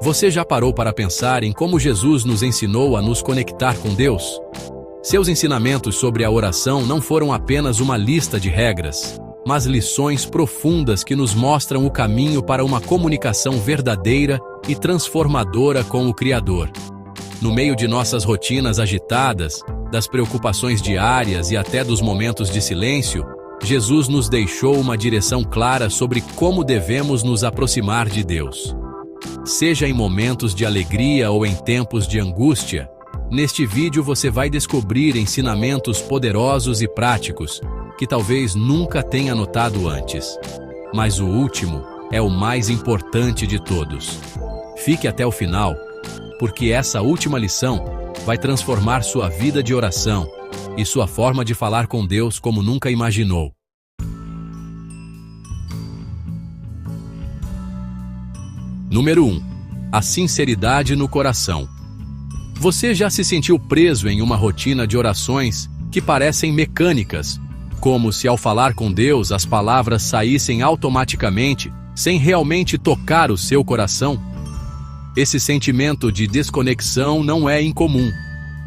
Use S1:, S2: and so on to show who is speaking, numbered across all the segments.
S1: Você já parou para pensar em como Jesus nos ensinou a nos conectar com Deus? Seus ensinamentos sobre a oração não foram apenas uma lista de regras, mas lições profundas que nos mostram o caminho para uma comunicação verdadeira e transformadora com o Criador. No meio de nossas rotinas agitadas, das preocupações diárias e até dos momentos de silêncio, Jesus nos deixou uma direção clara sobre como devemos nos aproximar de Deus. Seja em momentos de alegria ou em tempos de angústia, neste vídeo você vai descobrir ensinamentos poderosos e práticos que talvez nunca tenha notado antes. Mas o último é o mais importante de todos. Fique até o final, porque essa última lição vai transformar sua vida de oração e sua forma de falar com Deus como nunca imaginou. Número 1. A sinceridade no coração. Você já se sentiu preso em uma rotina de orações que parecem mecânicas, como se ao falar com Deus as palavras saíssem automaticamente, sem realmente tocar o seu coração? Esse sentimento de desconexão não é incomum,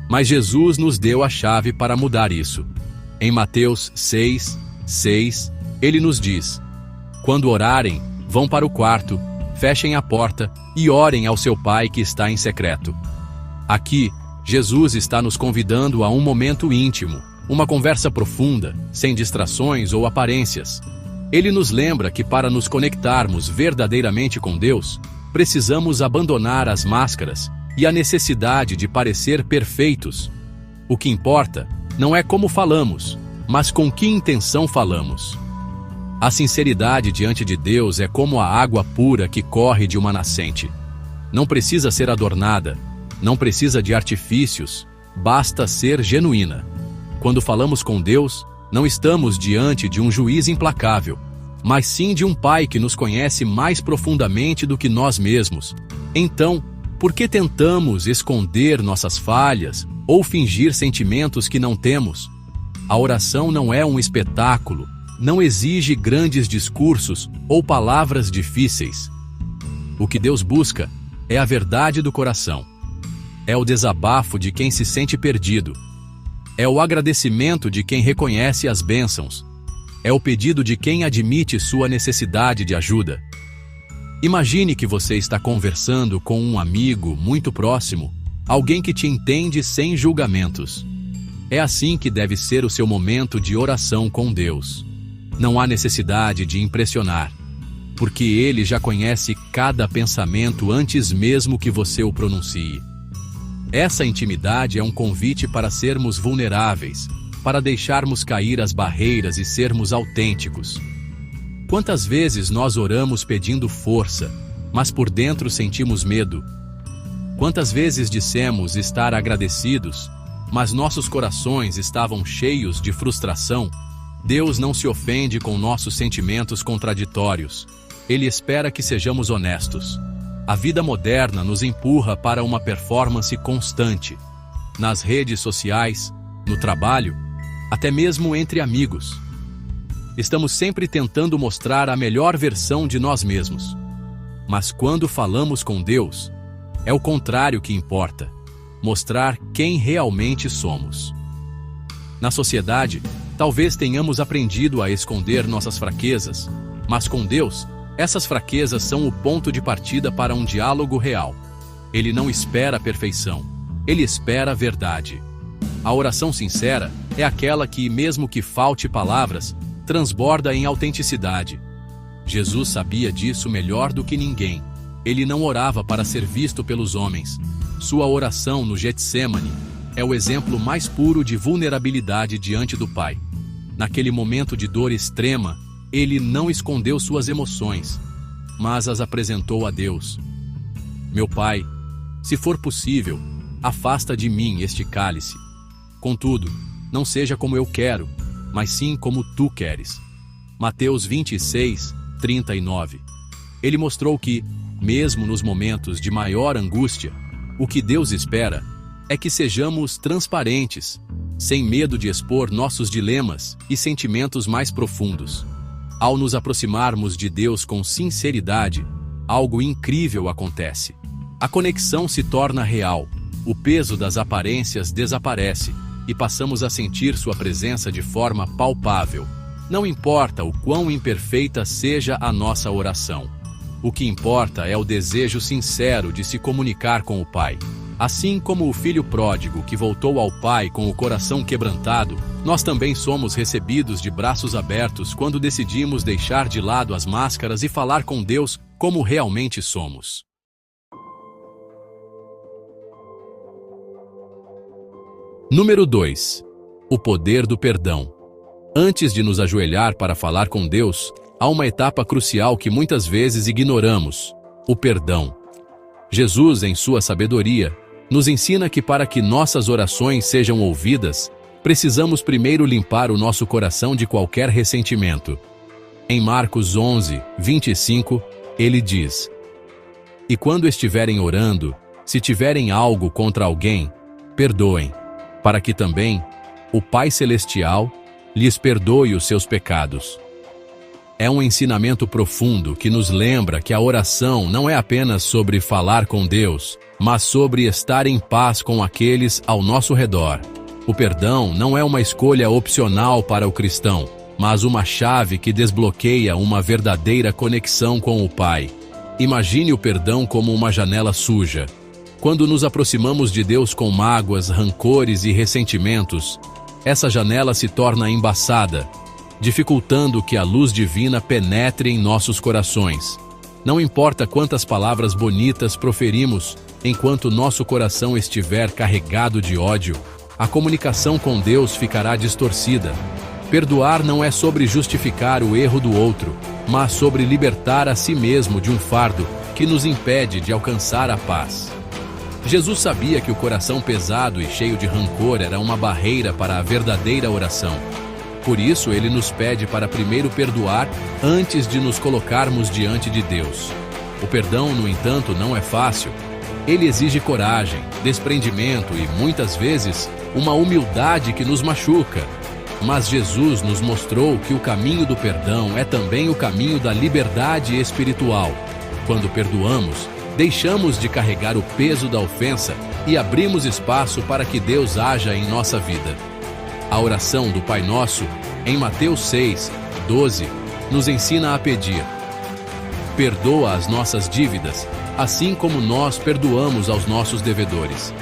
S1: mas Jesus nos deu a chave para mudar isso. Em Mateus 6:6, ele nos diz: quando orarem, vão para o quarto, fechem a porta e orem ao seu Pai que está em secreto. Aqui, Jesus está nos convidando a um momento íntimo, uma conversa profunda, sem distrações ou aparências. Ele nos lembra que para nos conectarmos verdadeiramente com Deus, precisamos abandonar as máscaras e a necessidade de parecer perfeitos. O que importa não é como falamos, mas com que intenção falamos. A sinceridade diante de Deus é como a água pura que corre de uma nascente. Não precisa ser adornada, não precisa de artifícios, basta ser genuína. Quando falamos com Deus, não estamos diante de um juiz implacável, mas sim de um Pai que nos conhece mais profundamente do que nós mesmos. Então, por que tentamos esconder nossas falhas ou fingir sentimentos que não temos? A oração não é um espetáculo, não exige grandes discursos ou palavras difíceis. O que Deus busca é a verdade do coração. É o desabafo de quem se sente perdido. É o agradecimento de quem reconhece as bênçãos. É o pedido de quem admite sua necessidade de ajuda. Imagine que você está conversando com um amigo muito próximo, alguém que te entende sem julgamentos. É assim que deve ser o seu momento de oração com Deus. Não há necessidade de impressionar, porque Ele já conhece cada pensamento antes mesmo que você o pronuncie. Essa intimidade é um convite para sermos vulneráveis, para deixarmos cair as barreiras e sermos autênticos. Quantas vezes nós oramos pedindo força, mas por dentro sentimos medo? Quantas vezes dissemos estar agradecidos, mas nossos corações estavam cheios de frustração? Deus não se ofende com nossos sentimentos contraditórios. Ele espera que sejamos honestos. A vida moderna nos empurra para uma performance constante. Nas redes sociais, no trabalho, até mesmo entre amigos. Estamos sempre tentando mostrar a melhor versão de nós mesmos. Mas quando falamos com Deus, é o contrário que importa: mostrar quem realmente somos. Na sociedade, talvez tenhamos aprendido a esconder nossas fraquezas, mas com Deus, essas fraquezas são o ponto de partida para um diálogo real. Ele não espera a perfeição, ele espera a verdade. A oração sincera é aquela que, mesmo que falte palavras, transborda em autenticidade. Jesus sabia disso melhor do que ninguém. Ele não orava para ser visto pelos homens. Sua oração no Getsêmani é o exemplo mais puro de vulnerabilidade diante do Pai. Naquele momento de dor extrema, ele não escondeu suas emoções, mas as apresentou a Deus. Meu Pai, se for possível, afasta de mim este cálice. Contudo, não seja como eu quero, mas sim como tu queres. Mateus 26:39. Ele mostrou que, mesmo nos momentos de maior angústia, o que Deus espera é que sejamos transparentes, sem medo de expor nossos dilemas e sentimentos mais profundos. Ao nos aproximarmos de Deus com sinceridade, algo incrível acontece. A conexão se torna real, o peso das aparências desaparece e passamos a sentir sua presença de forma palpável. Não importa o quão imperfeita seja a nossa oração. O que importa é o desejo sincero de se comunicar com o Pai. Assim como o filho pródigo que voltou ao Pai com o coração quebrantado, nós também somos recebidos de braços abertos quando decidimos deixar de lado as máscaras e falar com Deus como realmente somos. Número 2. O poder do perdão. Antes de nos ajoelhar para falar com Deus, há uma etapa crucial que muitas vezes ignoramos: o perdão. Jesus, em sua sabedoria, nos ensina que para que nossas orações sejam ouvidas, precisamos primeiro limpar o nosso coração de qualquer ressentimento. Em Marcos 11, 25, ele diz: E quando estiverem orando, se tiverem algo contra alguém, perdoem, para que também o Pai Celestial lhes perdoe os seus pecados. É um ensinamento profundo que nos lembra que a oração não é apenas sobre falar com Deus, mas sobre estar em paz com aqueles ao nosso redor. O perdão não é uma escolha opcional para o cristão, mas uma chave que desbloqueia uma verdadeira conexão com o Pai. Imagine o perdão como uma janela suja. Quando nos aproximamos de Deus com mágoas, rancores e ressentimentos, essa janela se torna embaçada, dificultando que a luz divina penetre em nossos corações. Não importa quantas palavras bonitas proferimos, enquanto nosso coração estiver carregado de ódio, a comunicação com Deus ficará distorcida. Perdoar não é sobre justificar o erro do outro, mas sobre libertar a si mesmo de um fardo que nos impede de alcançar a paz. Jesus sabia que o coração pesado e cheio de rancor era uma barreira para a verdadeira oração. Por isso, ele nos pede para primeiro perdoar antes de nos colocarmos diante de Deus. O perdão, no entanto, não é fácil. Ele exige coragem, desprendimento e, muitas vezes, uma humildade que nos machuca. Mas Jesus nos mostrou que o caminho do perdão é também o caminho da liberdade espiritual. Quando perdoamos, deixamos de carregar o peso da ofensa e abrimos espaço para que Deus haja em nossa vida. A oração do Pai Nosso, em Mateus 6, 12, nos ensina a pedir: perdoa as nossas dívidas, assim como nós perdoamos aos nossos devedores.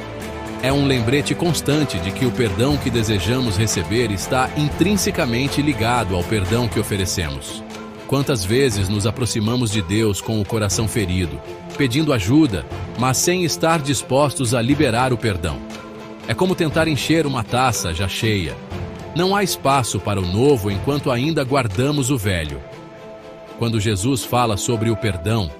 S1: É um lembrete constante de que o perdão que desejamos receber está intrinsecamente ligado ao perdão que oferecemos. Quantas vezes nos aproximamos de Deus com o coração ferido, pedindo ajuda, mas sem estar dispostos a liberar o perdão? É como tentar encher uma taça já cheia. Não há espaço para o novo enquanto ainda guardamos o velho. Quando Jesus fala sobre o perdão,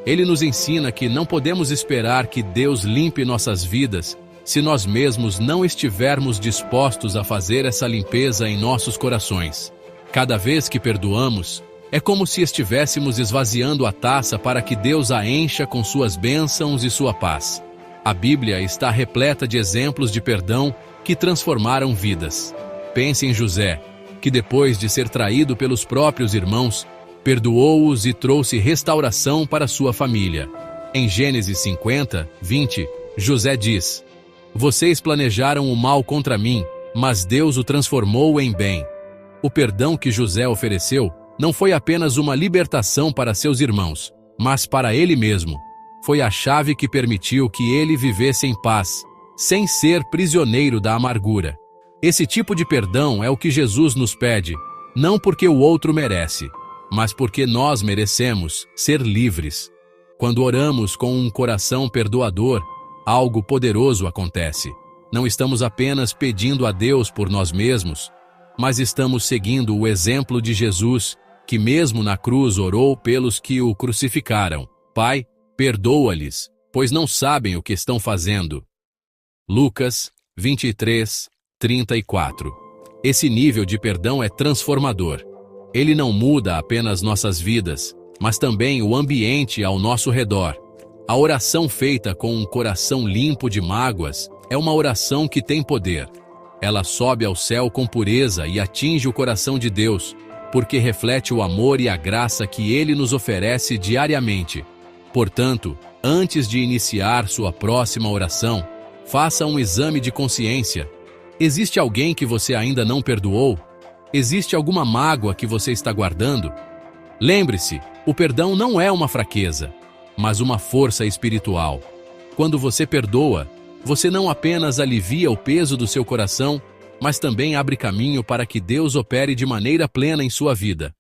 S1: ele nos ensina que não podemos esperar que Deus limpe nossas vidas se nós mesmos não estivermos dispostos a fazer essa limpeza em nossos corações. Cada vez que perdoamos, é como se estivéssemos esvaziando a taça para que Deus a encha com suas bênçãos e sua paz. A Bíblia está repleta de exemplos de perdão que transformaram vidas. Pense em José, que depois de ser traído pelos próprios irmãos, perdoou-os e trouxe restauração para sua família. Em Gênesis 50, 20, José diz: Vocês planejaram o mal contra mim, mas Deus o transformou em bem. O perdão que José ofereceu não foi apenas uma libertação para seus irmãos, mas para ele mesmo. Foi a chave que permitiu que ele vivesse em paz, sem ser prisioneiro da amargura. Esse tipo de perdão é o que Jesus nos pede, não porque o outro merece, mas porque nós merecemos ser livres. Quando oramos com um coração perdoador, algo poderoso acontece. Não estamos apenas pedindo a Deus por nós mesmos, mas estamos seguindo o exemplo de Jesus, que mesmo na cruz orou pelos que o crucificaram. Pai, perdoa-lhes, pois não sabem o que estão fazendo. Lucas 23, 34. Esse nível de perdão é transformador. Ele não muda apenas nossas vidas, mas também o ambiente ao nosso redor. A oração feita com um coração limpo de mágoas é uma oração que tem poder. Ela sobe ao céu com pureza e atinge o coração de Deus, porque reflete o amor e a graça que Ele nos oferece diariamente. Portanto, antes de iniciar sua próxima oração, faça um exame de consciência. Existe alguém que você ainda não perdoou? Existe alguma mágoa que você está guardando? Lembre-se, o perdão não é uma fraqueza, mas uma força espiritual. Quando você perdoa, você não apenas alivia o peso do seu coração, mas também abre caminho para que Deus opere de maneira plena em sua vida.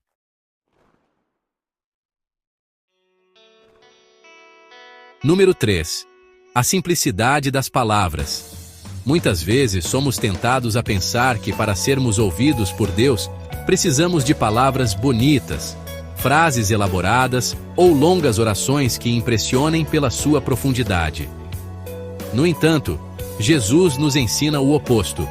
S1: Número 3. A simplicidade das palavras. Muitas vezes somos tentados a pensar que para sermos ouvidos por Deus, precisamos de palavras bonitas, frases elaboradas ou longas orações que impressionem pela sua profundidade. No entanto, Jesus nos ensina o oposto.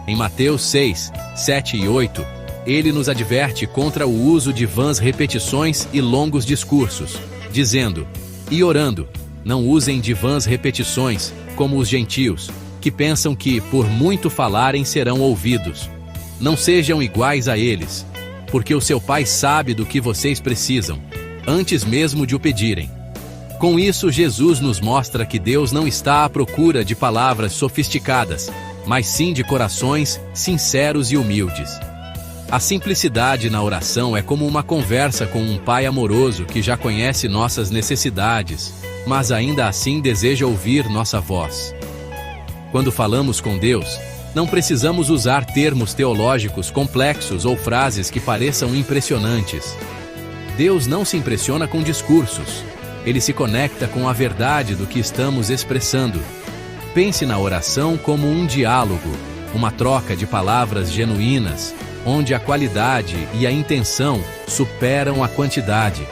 S1: Em Mateus 6, 7 e 8, ele nos adverte contra o uso de vãs repetições e longos discursos, dizendo: "E orando, não usem de vãs repetições, como os gentios, que pensam que, por muito falarem, serão ouvidos. Não sejam iguais a eles, porque o seu Pai sabe do que vocês precisam, antes mesmo de o pedirem." Com isso, Jesus nos mostra que Deus não está à procura de palavras sofisticadas, mas sim de corações sinceros e humildes. A simplicidade na oração é como uma conversa com um pai amoroso que já conhece nossas necessidades, mas ainda assim deseja ouvir nossa voz. Quando falamos com Deus, não precisamos usar termos teológicos complexos ou frases que pareçam impressionantes. Deus não se impressiona com discursos. Ele se conecta com a verdade do que estamos expressando. Pense na oração como um diálogo, uma troca de palavras genuínas, onde a qualidade e a intenção superam a quantidade.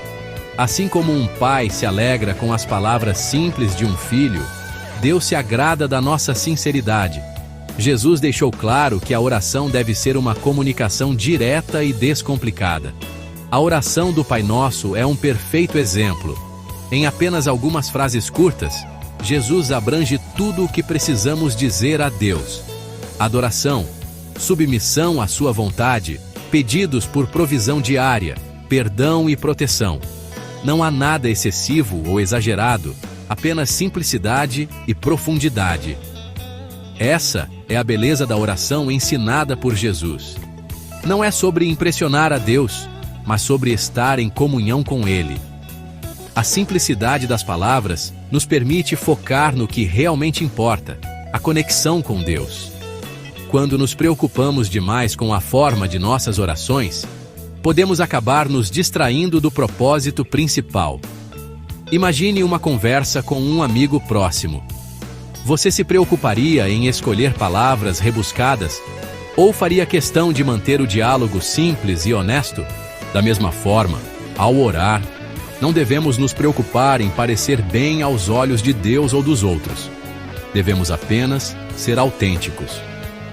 S1: Assim como um pai se alegra com as palavras simples de um filho, Deus se agrada da nossa sinceridade. Jesus deixou claro que a oração deve ser uma comunicação direta e descomplicada. A oração do Pai Nosso é um perfeito exemplo. Em apenas algumas frases curtas, Jesus abrange tudo o que precisamos dizer a Deus: adoração, submissão à sua vontade, pedidos por provisão diária, perdão e proteção. Não há nada excessivo ou exagerado, apenas simplicidade e profundidade. Essa é a beleza da oração ensinada por Jesus. Não é sobre impressionar a Deus, mas sobre estar em comunhão com Ele. A simplicidade das palavras nos permite focar no que realmente importa, a conexão com Deus. Quando nos preocupamos demais com a forma de nossas orações, podemos acabar nos distraindo do propósito principal. Imagine uma conversa com um amigo próximo. Você se preocuparia em escolher palavras rebuscadas ou faria questão de manter o diálogo simples e honesto? Da mesma forma, ao orar, não devemos nos preocupar em parecer bem aos olhos de Deus ou dos outros. Devemos apenas ser autênticos.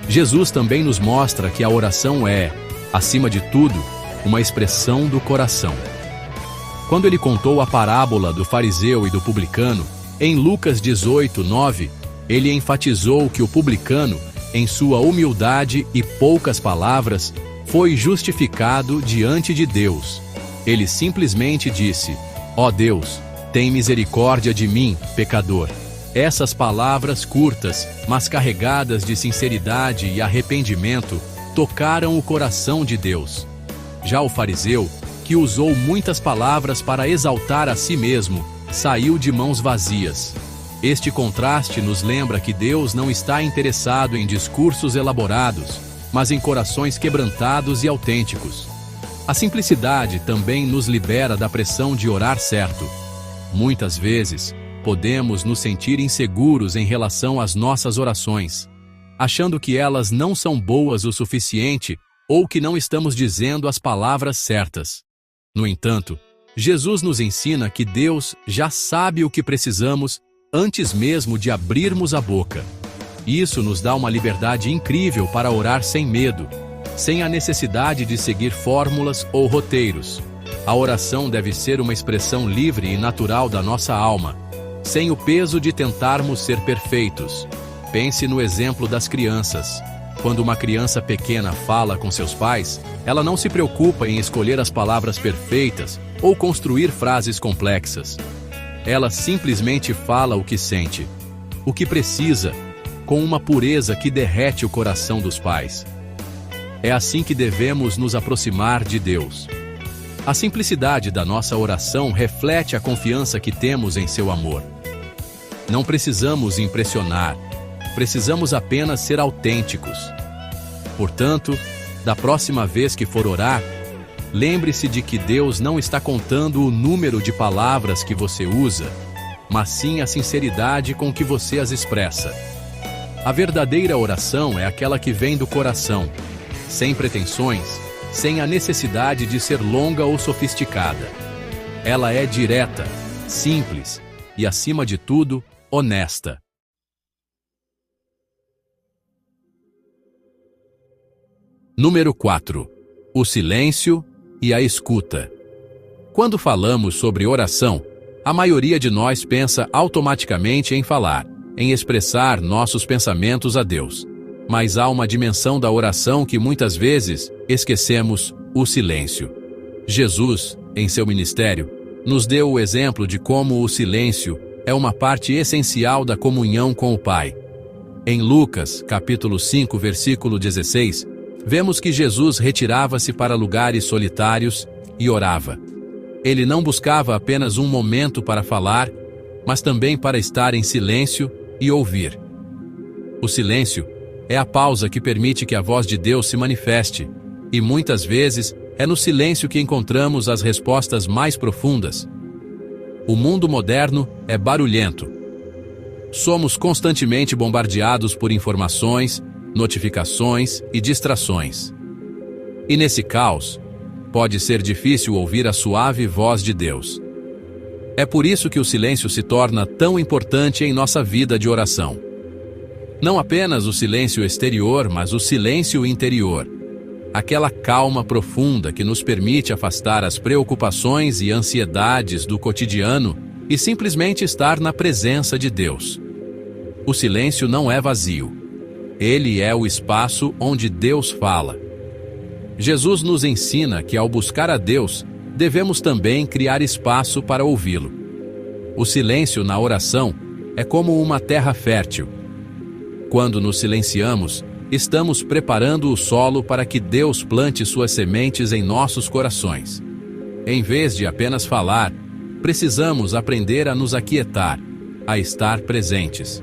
S1: Jesus também nos mostra que a oração é, acima de tudo, uma expressão do coração. Quando ele contou a parábola do fariseu e do publicano, em Lucas 18, 9, ele enfatizou que o publicano, em sua humildade e poucas palavras, foi justificado diante de Deus. Ele simplesmente disse: "Ó Deus, tem misericórdia de mim, pecador." Essas palavras curtas, mas carregadas de sinceridade e arrependimento, tocaram o coração de Deus. Já o fariseu, que usou muitas palavras para exaltar a si mesmo, saiu de mãos vazias. Este contraste nos lembra que Deus não está interessado em discursos elaborados, mas em corações quebrantados e autênticos. A simplicidade também nos libera da pressão de orar certo. Muitas vezes, podemos nos sentir inseguros em relação às nossas orações, achando que elas não são boas o suficiente ou que não estamos dizendo as palavras certas. No entanto, Jesus nos ensina que Deus já sabe o que precisamos antes mesmo de abrirmos a boca. Isso nos dá uma liberdade incrível para orar sem medo, sem a necessidade de seguir fórmulas ou roteiros. A oração deve ser uma expressão livre e natural da nossa alma, sem o peso de tentarmos ser perfeitos. Pense no exemplo das crianças. Quando uma criança pequena fala com seus pais, ela não se preocupa em escolher as palavras perfeitas ou construir frases complexas. Ela simplesmente fala o que sente, o que precisa, com uma pureza que derrete o coração dos pais. É assim que devemos nos aproximar de Deus. A simplicidade da nossa oração reflete a confiança que temos em seu amor. Não precisamos impressionar, precisamos apenas ser autênticos. Portanto, da próxima vez que for orar, lembre-se de que Deus não está contando o número de palavras que você usa, mas sim a sinceridade com que você as expressa. A verdadeira oração é aquela que vem do coração, sem pretensões, sem a necessidade de ser longa ou sofisticada. Ela é direta, simples e, acima de tudo, honesta. Número 4. O silêncio e a escuta. Quando falamos sobre oração, a maioria de nós pensa automaticamente em falar, em expressar nossos pensamentos a Deus. Mas há uma dimensão da oração que muitas vezes esquecemos: o silêncio. Jesus, em seu ministério, nos deu o exemplo de como o silêncio é uma parte essencial da comunhão com o Pai. Em Lucas, capítulo 5, versículo 16, vemos que Jesus retirava-se para lugares solitários e orava. Ele não buscava apenas um momento para falar, mas também para estar em silêncio e ouvir. O silêncio é a pausa que permite que a voz de Deus se manifeste, e muitas vezes é no silêncio que encontramos as respostas mais profundas. O mundo moderno é barulhento. Somos constantemente bombardeados por informações, notificações e distrações. E nesse caos, pode ser difícil ouvir a suave voz de Deus. É por isso que o silêncio se torna tão importante em nossa vida de oração. Não apenas o silêncio exterior, mas o silêncio interior. Aquela calma profunda que nos permite afastar as preocupações e ansiedades do cotidiano e simplesmente estar na presença de Deus. O silêncio não é vazio. Ele é o espaço onde Deus fala. Jesus nos ensina que ao buscar a Deus, devemos também criar espaço para ouvi-lo. O silêncio na oração é como uma terra fértil. Quando nos silenciamos, estamos preparando o solo para que Deus plante suas sementes em nossos corações. Em vez de apenas falar, precisamos aprender a nos aquietar, a estar presentes.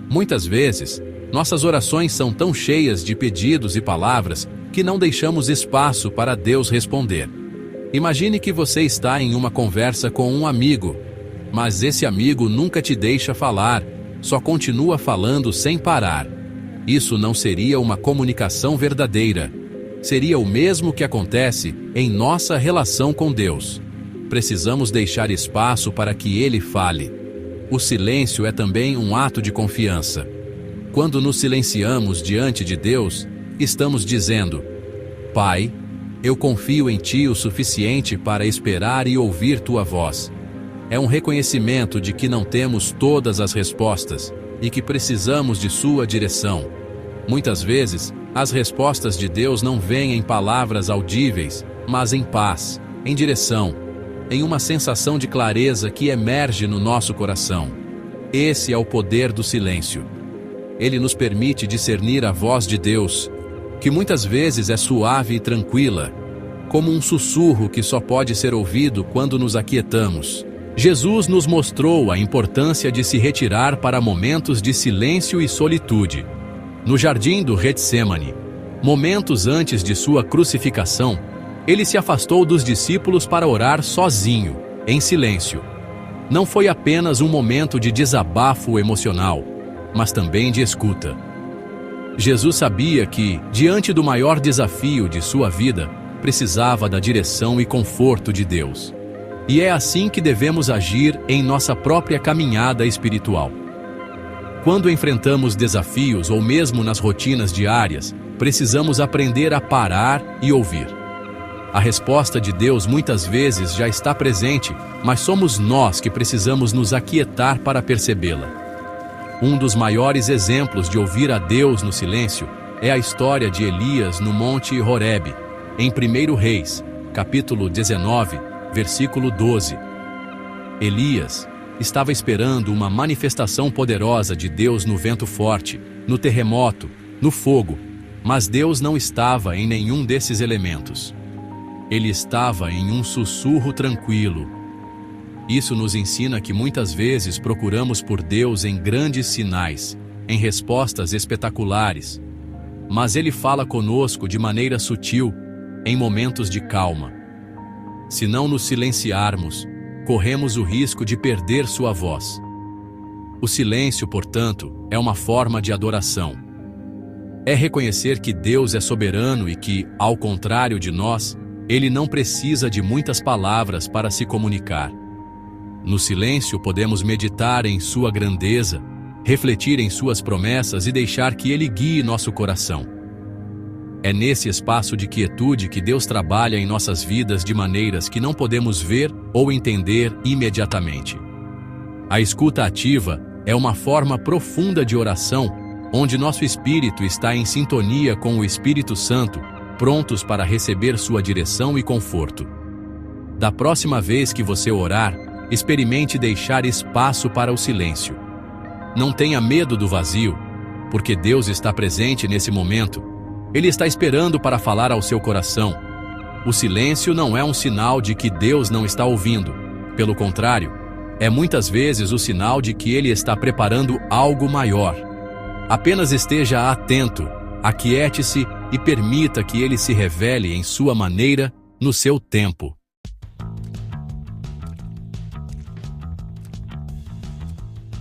S1: Muitas vezes, nossas orações são tão cheias de pedidos e palavras que não deixamos espaço para Deus responder. Imagine que você está em uma conversa com um amigo, mas esse amigo nunca te deixa falar, só continua falando sem parar. Isso não seria uma comunicação verdadeira. Seria o mesmo que acontece em nossa relação com Deus. Precisamos deixar espaço para que Ele fale. O silêncio é também um ato de confiança. Quando nos silenciamos diante de Deus, estamos dizendo: Pai, eu confio em Ti o suficiente para esperar e ouvir Tua voz. É um reconhecimento de que não temos todas as respostas e que precisamos de Sua direção. Muitas vezes, as respostas de Deus não vêm em palavras audíveis, mas em paz, em direção, em uma sensação de clareza que emerge no nosso coração. Esse é o poder do silêncio. Ele nos permite discernir a voz de Deus, que muitas vezes é suave e tranquila, como um sussurro que só pode ser ouvido quando nos aquietamos. Jesus nos mostrou a importância de se retirar para momentos de silêncio e solitude. No jardim do Getsêmani, momentos antes de sua crucificação, ele se afastou dos discípulos para orar sozinho, em silêncio. Não foi apenas um momento de desabafo emocional, mas também de escuta. Jesus sabia que, diante do maior desafio de sua vida, precisava da direção e conforto de Deus. E é assim que devemos agir em nossa própria caminhada espiritual. Quando enfrentamos desafios ou mesmo nas rotinas diárias, precisamos aprender a parar e ouvir. A resposta de Deus muitas vezes já está presente, mas somos nós que precisamos nos aquietar para percebê-la. Um dos maiores exemplos de ouvir a Deus no silêncio é a história de Elias no Monte Horebe, em 1 Reis, capítulo 19, versículo 12. Elias, estava esperando uma manifestação poderosa de Deus no vento forte, no terremoto, no fogo, mas Deus não estava em nenhum desses elementos. Ele estava em um sussurro tranquilo. Isso nos ensina que muitas vezes procuramos por Deus em grandes sinais, em respostas espetaculares, mas Ele fala conosco de maneira sutil, em momentos de calma. Se não nos silenciarmos, corremos o risco de perder sua voz. O silêncio, portanto, é uma forma de adoração. É reconhecer que Deus é soberano e que, ao contrário de nós, Ele não precisa de muitas palavras para se comunicar. No silêncio podemos meditar em sua grandeza, refletir em suas promessas e deixar que Ele guie nosso coração. É nesse espaço de quietude que Deus trabalha em nossas vidas de maneiras que não podemos ver ou entender imediatamente. A escuta ativa é uma forma profunda de oração, onde nosso espírito está em sintonia com o Espírito Santo, prontos para receber sua direção e conforto. Da próxima vez que você orar, experimente deixar espaço para o silêncio. Não tenha medo do vazio, porque Deus está presente nesse momento. Ele está esperando para falar ao seu coração. O silêncio não é um sinal de que Deus não está ouvindo. Pelo contrário, é muitas vezes o sinal de que Ele está preparando algo maior. Apenas esteja atento, aquiete-se e permita que Ele se revele em sua maneira, no seu tempo.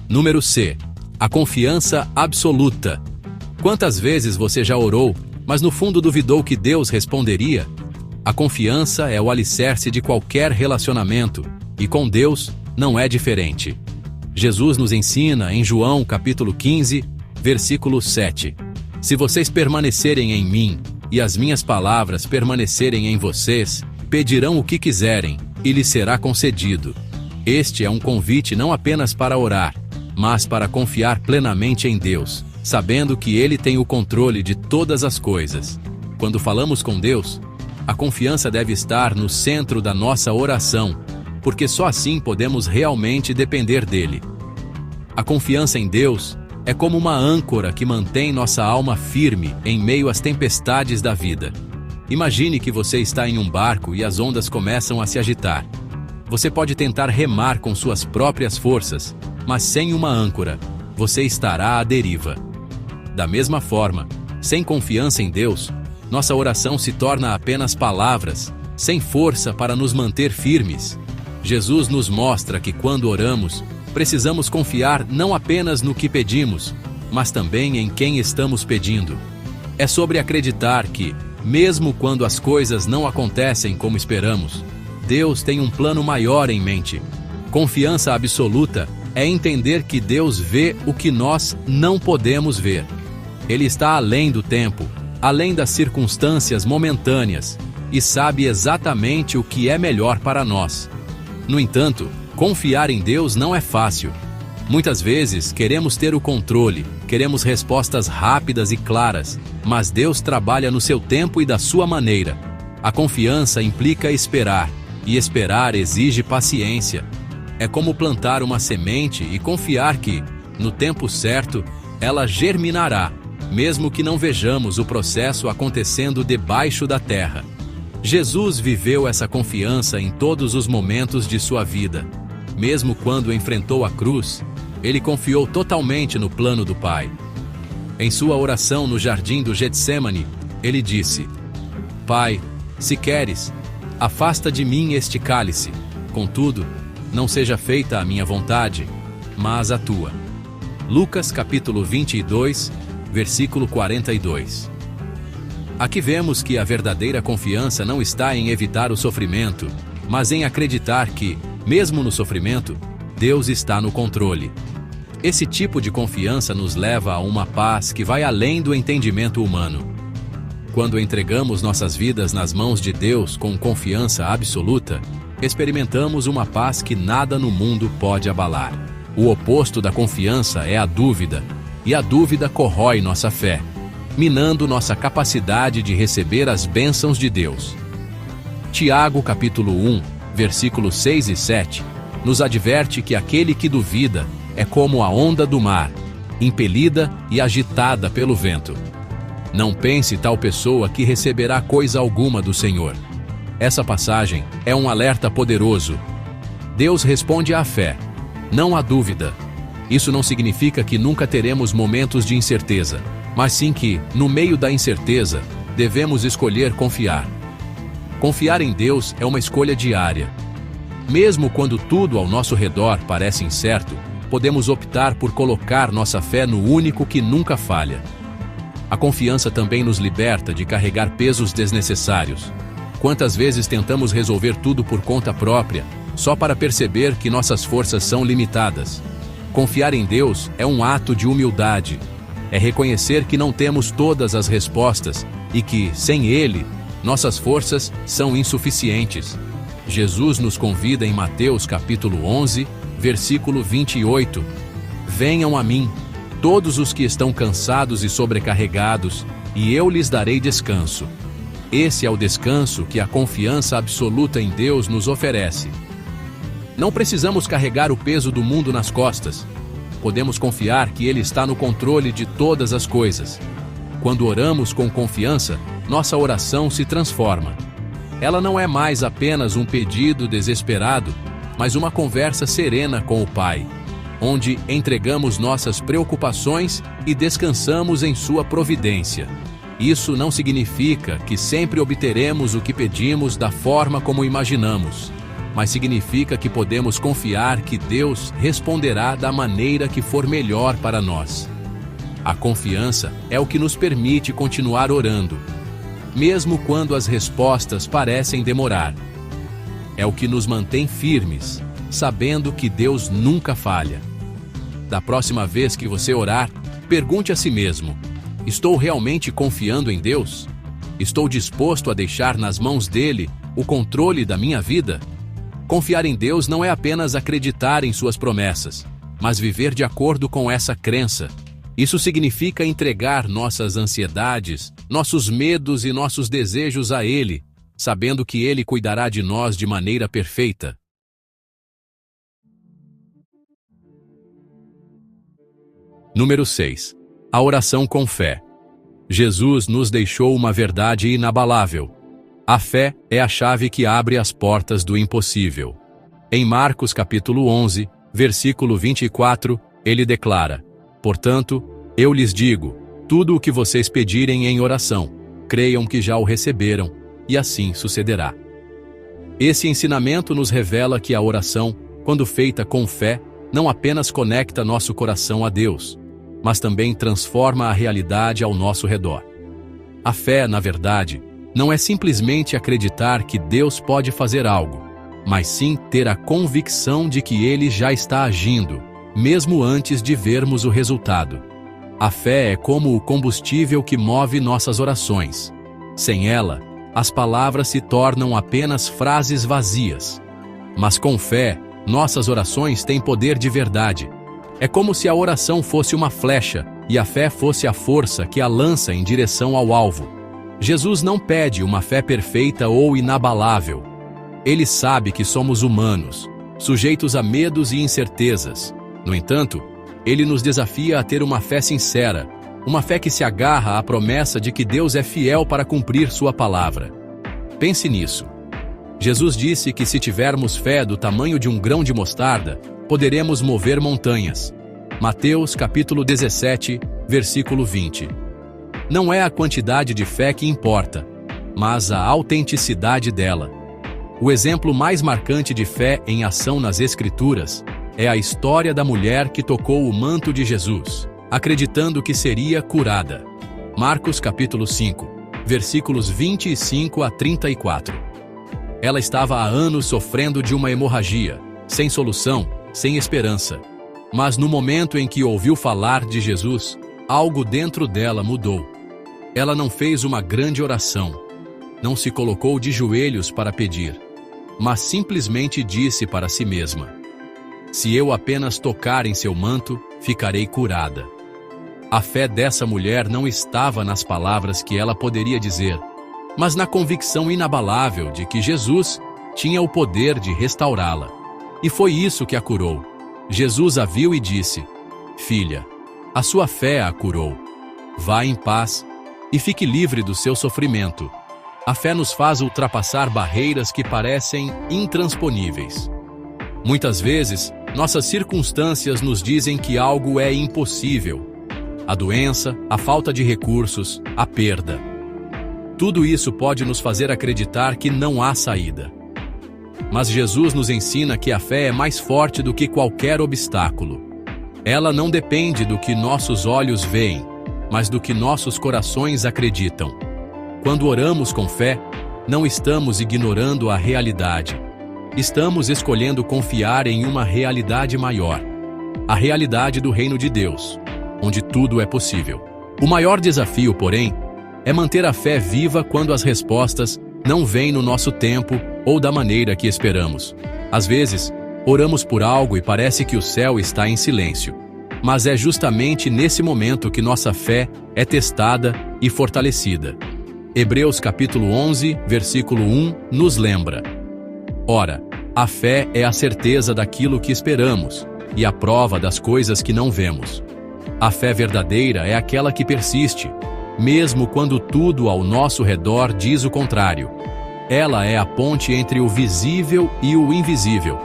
S1: Número C. A confiança absoluta. Quantas vezes você já orou, mas no fundo duvidou que Deus responderia? A confiança é o alicerce de qualquer relacionamento, e com Deus não é diferente. Jesus nos ensina em João capítulo 15, versículo 7. Se vocês permanecerem em mim, e as minhas palavras permanecerem em vocês, pedirão o que quiserem, e lhes será concedido. Este é um convite não apenas para orar, mas para confiar plenamente em Deus, sabendo que Ele tem o controle de todas as coisas. Quando falamos com Deus, a confiança deve estar no centro da nossa oração, porque só assim podemos realmente depender dEle. A confiança em Deus é como uma âncora que mantém nossa alma firme em meio às tempestades da vida. Imagine que você está em um barco e as ondas começam a se agitar. Você pode tentar remar com suas próprias forças, mas sem uma âncora, você estará à deriva. Da mesma forma, sem confiança em Deus, nossa oração se torna apenas palavras, sem força para nos manter firmes. Jesus nos mostra que quando oramos, precisamos confiar não apenas no que pedimos, mas também em quem estamos pedindo. É sobre acreditar que, mesmo quando as coisas não acontecem como esperamos, Deus tem um plano maior em mente. Confiança absoluta é entender que Deus vê o que nós não podemos ver. Ele está além do tempo, além das circunstâncias momentâneas, e sabe exatamente o que é melhor para nós. No entanto, confiar em Deus não é fácil. Muitas vezes queremos ter o controle, queremos respostas rápidas e claras, mas Deus trabalha no seu tempo e da sua maneira. A confiança implica esperar, e esperar exige paciência. É como plantar uma semente e confiar que, no tempo certo, ela germinará, mesmo que não vejamos o processo acontecendo debaixo da terra. Jesus viveu essa confiança em todos os momentos de sua vida. Mesmo quando enfrentou a cruz, ele confiou totalmente no plano do Pai. Em sua oração no jardim do Getsêmani, ele disse: Pai, se queres, afasta de mim este cálice. Contudo, não seja feita a minha vontade, mas a tua. Lucas capítulo 22, versículo 42. Aqui vemos que a verdadeira confiança não está em evitar o sofrimento, mas em acreditar que, mesmo no sofrimento, Deus está no controle. Esse tipo de confiança nos leva a uma paz que vai além do entendimento humano. Quando entregamos nossas vidas nas mãos de Deus com confiança absoluta, experimentamos uma paz que nada no mundo pode abalar. O oposto da confiança é a dúvida, e a dúvida corrói nossa fé, minando nossa capacidade de receber as bênçãos de Deus. Tiago capítulo 1, versículos 6 e 7, nos adverte que aquele que duvida é como a onda do mar, impelida e agitada pelo vento. Não pense tal pessoa que receberá coisa alguma do Senhor. Essa passagem é um alerta poderoso. Deus responde à fé, não à dúvida. Isso não significa que nunca teremos momentos de incerteza, mas sim que, no meio da incerteza, devemos escolher confiar. Confiar em Deus é uma escolha diária. Mesmo quando tudo ao nosso redor parece incerto, podemos optar por colocar nossa fé no único que nunca falha. A confiança também nos liberta de carregar pesos desnecessários. Quantas vezes tentamos resolver tudo por conta própria, só para perceber que nossas forças são limitadas? Confiar em Deus é um ato de humildade. É reconhecer que não temos todas as respostas e que, sem Ele, nossas forças são insuficientes. Jesus nos convida em Mateus capítulo 11, versículo 28. Venham a mim, todos os que estão cansados e sobrecarregados, e eu lhes darei descanso. Esse é o descanso que a confiança absoluta em Deus nos oferece. Não precisamos carregar o peso do mundo nas costas. Podemos confiar que Ele está no controle de todas as coisas. Quando oramos com confiança, nossa oração se transforma. Ela não é mais apenas um pedido desesperado, mas uma conversa serena com o Pai, onde entregamos nossas preocupações e descansamos em Sua providência. Isso não significa que sempre obteremos o que pedimos da forma como imaginamos, mas significa que podemos confiar que Deus responderá da maneira que for melhor para nós. A confiança é o que nos permite continuar orando, mesmo quando as respostas parecem demorar. É o que nos mantém firmes, sabendo que Deus nunca falha. Da próxima vez que você orar, pergunte a si mesmo: estou realmente confiando em Deus? Estou disposto a deixar nas mãos dele o controle da minha vida? Confiar em Deus não é apenas acreditar em suas promessas, mas viver de acordo com essa crença. Isso significa entregar nossas ansiedades, nossos medos e nossos desejos a Ele, sabendo que Ele cuidará de nós de maneira perfeita. Número 6. A oração com fé. Jesus nos deixou uma verdade inabalável. A fé é a chave que abre as portas do impossível. Em Marcos capítulo 11, versículo 24, ele declara: portanto, eu lhes digo, tudo o que vocês pedirem em oração, creiam que já o receberam, e assim sucederá. Esse ensinamento nos revela que a oração, quando feita com fé, não apenas conecta nosso coração a Deus, mas também transforma a realidade ao nosso redor. A fé, na verdade, não é simplesmente acreditar que Deus pode fazer algo, mas sim ter a convicção de que Ele já está agindo, mesmo antes de vermos o resultado. A fé é como o combustível que move nossas orações. Sem ela, as palavras se tornam apenas frases vazias. Mas com fé, nossas orações têm poder de verdade. É como se a oração fosse uma flecha e a fé fosse a força que a lança em direção ao alvo. Jesus não pede uma fé perfeita ou inabalável. Ele sabe que somos humanos, sujeitos a medos e incertezas. No entanto, Ele nos desafia a ter uma fé sincera, uma fé que se agarra à promessa de que Deus é fiel para cumprir sua palavra. Pense nisso. Jesus disse que se tivermos fé do tamanho de um grão de mostarda, poderemos mover montanhas. Mateus capítulo 17, versículo 20. Não é a quantidade de fé que importa, mas a autenticidade dela. O exemplo mais marcante de fé em ação nas Escrituras é a história da mulher que tocou o manto de Jesus, acreditando que seria curada. Marcos capítulo 5, versículos 25 a 34. Ela estava há anos sofrendo de uma hemorragia, sem solução, sem esperança. Mas no momento em que ouviu falar de Jesus, algo dentro dela mudou. Ela não fez uma grande oração, não se colocou de joelhos para pedir, mas simplesmente disse para si mesma: se eu apenas tocar em seu manto, ficarei curada. A fé dessa mulher não estava nas palavras que ela poderia dizer, mas na convicção inabalável de que Jesus tinha o poder de restaurá-la. e foi isso que a curou. Jesus a viu e disse: Filha, a sua fé a curou. Vá em paz e fique livre do seu sofrimento. A fé nos faz ultrapassar barreiras que parecem intransponíveis. Muitas vezes, nossas circunstâncias nos dizem que algo é impossível. A doença, a falta de recursos, a perda. Tudo isso pode nos fazer acreditar que não há saída. Mas Jesus nos ensina que a fé é mais forte do que qualquer obstáculo. Ela não depende do que nossos olhos veem, mas do que nossos corações acreditam. Quando oramos com fé, não estamos ignorando a realidade. Estamos escolhendo confiar em uma realidade maior, a realidade do reino de Deus, onde tudo é possível. O maior desafio, porém, é manter a fé viva quando as respostas não vêm no nosso tempo ou da maneira que esperamos. Às vezes, oramos por algo e parece que o céu está em silêncio. Mas é justamente nesse momento que nossa fé é testada e fortalecida. Hebreus capítulo 11, versículo 1, nos lembra: Ora, a fé é a certeza daquilo que esperamos e a prova das coisas que não vemos. A fé verdadeira é aquela que persiste, mesmo quando tudo ao nosso redor diz o contrário. Ela é a ponte entre o visível e o invisível,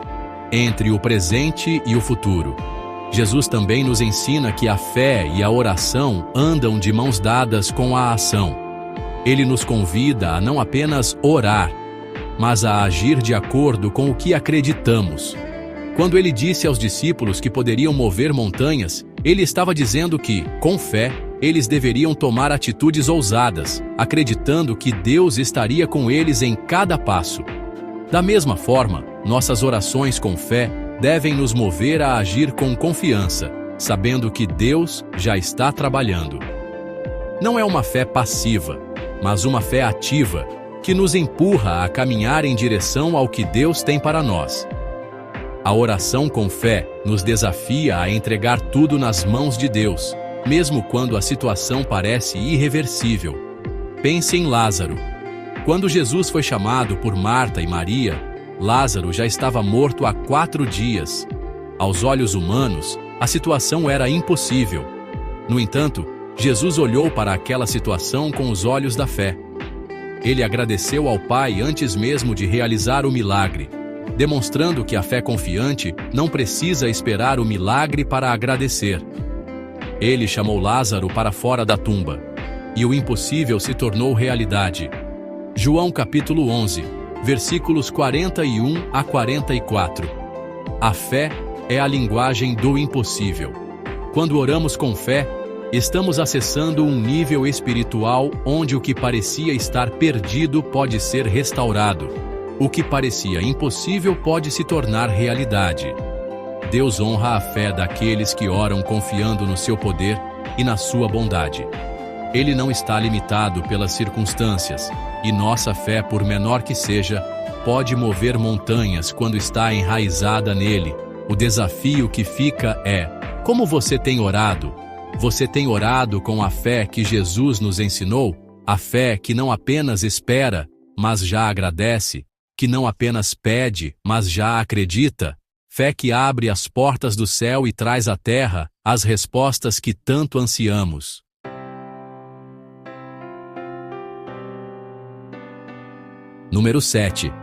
S1: entre o presente e o futuro. Jesus também nos ensina que a fé e a oração andam de mãos dadas com a ação. Ele nos convida a não apenas orar, mas a agir de acordo com o que acreditamos. Quando ele disse aos discípulos que poderiam mover montanhas, ele estava dizendo que, com fé, eles deveriam tomar atitudes ousadas, acreditando que Deus estaria com eles em cada passo. Da mesma forma, nossas orações com fé devem nos mover a agir com confiança, sabendo que Deus já está trabalhando. Não é uma fé passiva, mas uma fé ativa, que nos empurra a caminhar em direção ao que Deus tem para nós. A oração com fé nos desafia a entregar tudo nas mãos de Deus, mesmo quando a situação parece irreversível. Pense em Lázaro. Quando Jesus foi chamado por Marta e Maria, Lázaro já estava morto há 4 dias. Aos olhos humanos, a situação era impossível. No entanto, Jesus olhou para aquela situação com os olhos da fé. Ele agradeceu ao Pai antes mesmo de realizar o milagre, demonstrando que a fé confiante não precisa esperar o milagre para agradecer. Ele chamou Lázaro para fora da tumba, e o impossível se tornou realidade. João capítulo 11, versículos 41 a 44. A fé é a linguagem do impossível. Quando oramos com fé, estamos acessando um nível espiritual onde o que parecia estar perdido pode ser restaurado. O que parecia impossível pode se tornar realidade. Deus honra a fé daqueles que oram confiando no seu poder e na sua bondade. Ele não está limitado pelas circunstâncias, e nossa fé, por menor que seja, pode mover montanhas quando está enraizada nele. O desafio que fica é: como você tem orado? Você tem orado com a fé que Jesus nos ensinou? A fé que não apenas espera, mas já agradece, que não apenas pede, mas já acredita? Fé que abre as portas do céu e traz à terra as respostas que tanto ansiamos. Número 7.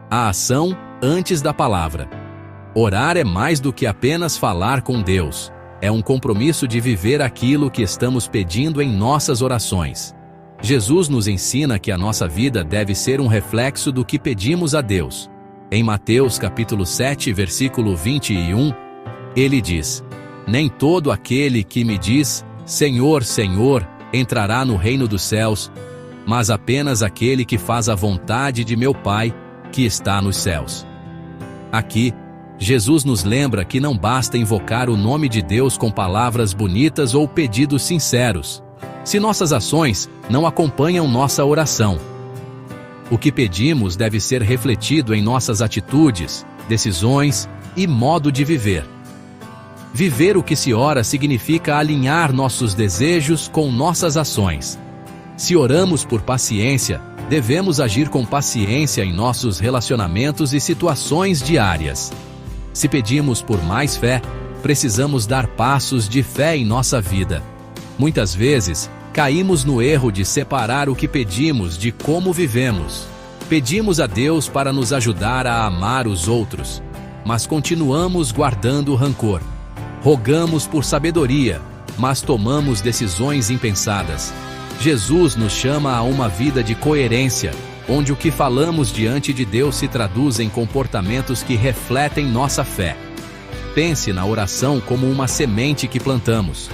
S1: A ação antes da palavra. Orar é mais do que apenas falar com Deus. É um compromisso de viver aquilo que estamos pedindo em nossas orações. Jesus nos ensina que a nossa vida deve ser um reflexo do que pedimos a Deus. Em Mateus capítulo 7, versículo 21, ele diz: Nem todo aquele que me diz, Senhor, Senhor, entrará no reino dos céus, mas apenas aquele que faz a vontade de meu Pai, que está nos céus. Aqui, Jesus nos lembra que não basta invocar o nome de Deus com palavras bonitas ou pedidos sinceros, se nossas ações não acompanham nossa oração. O que pedimos deve ser refletido em nossas atitudes, decisões e modo de viver. Viver o que se ora significa alinhar nossos desejos com nossas ações. Se oramos por paciência, devemos agir com paciência em nossos relacionamentos e situações diárias. Se pedimos por mais fé, precisamos dar passos de fé em nossa vida. Muitas vezes, caímos no erro de separar o que pedimos de como vivemos. Pedimos a Deus para nos ajudar a amar os outros, mas continuamos guardando rancor. Rogamos por sabedoria, mas tomamos decisões impensadas. Jesus nos chama a uma vida de coerência, onde o que falamos diante de Deus se traduz em comportamentos que refletem nossa fé. Pense na oração como uma semente que plantamos.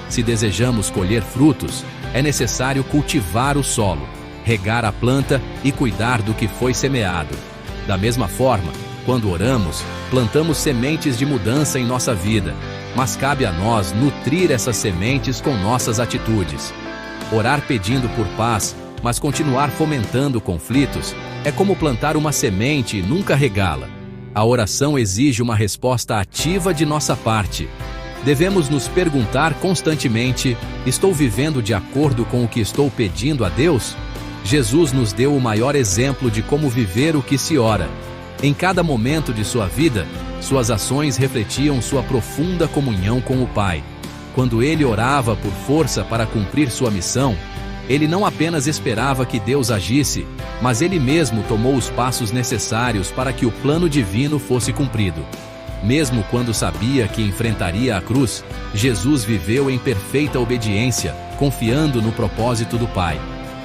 S1: Se desejamos colher frutos, é necessário cultivar o solo, regar a planta e cuidar do que foi semeado. Da mesma forma, quando oramos, plantamos sementes de mudança em nossa vida, mas cabe a nós nutrir essas sementes com nossas atitudes. Orar pedindo por paz, mas continuar fomentando conflitos, é como plantar uma semente e nunca regá-la. A oração exige uma resposta ativa de nossa parte. Devemos nos perguntar constantemente: estou vivendo de acordo com o que estou pedindo a Deus? Jesus nos deu o maior exemplo de como viver o que se ora. Em cada momento de sua vida, suas ações refletiam sua profunda comunhão com o Pai. Quando ele orava por força para cumprir sua missão, ele não apenas esperava que Deus agisse, mas ele mesmo tomou os passos necessários para que o plano divino fosse cumprido. Mesmo quando sabia que enfrentaria a cruz, Jesus viveu em perfeita obediência, confiando no propósito do Pai.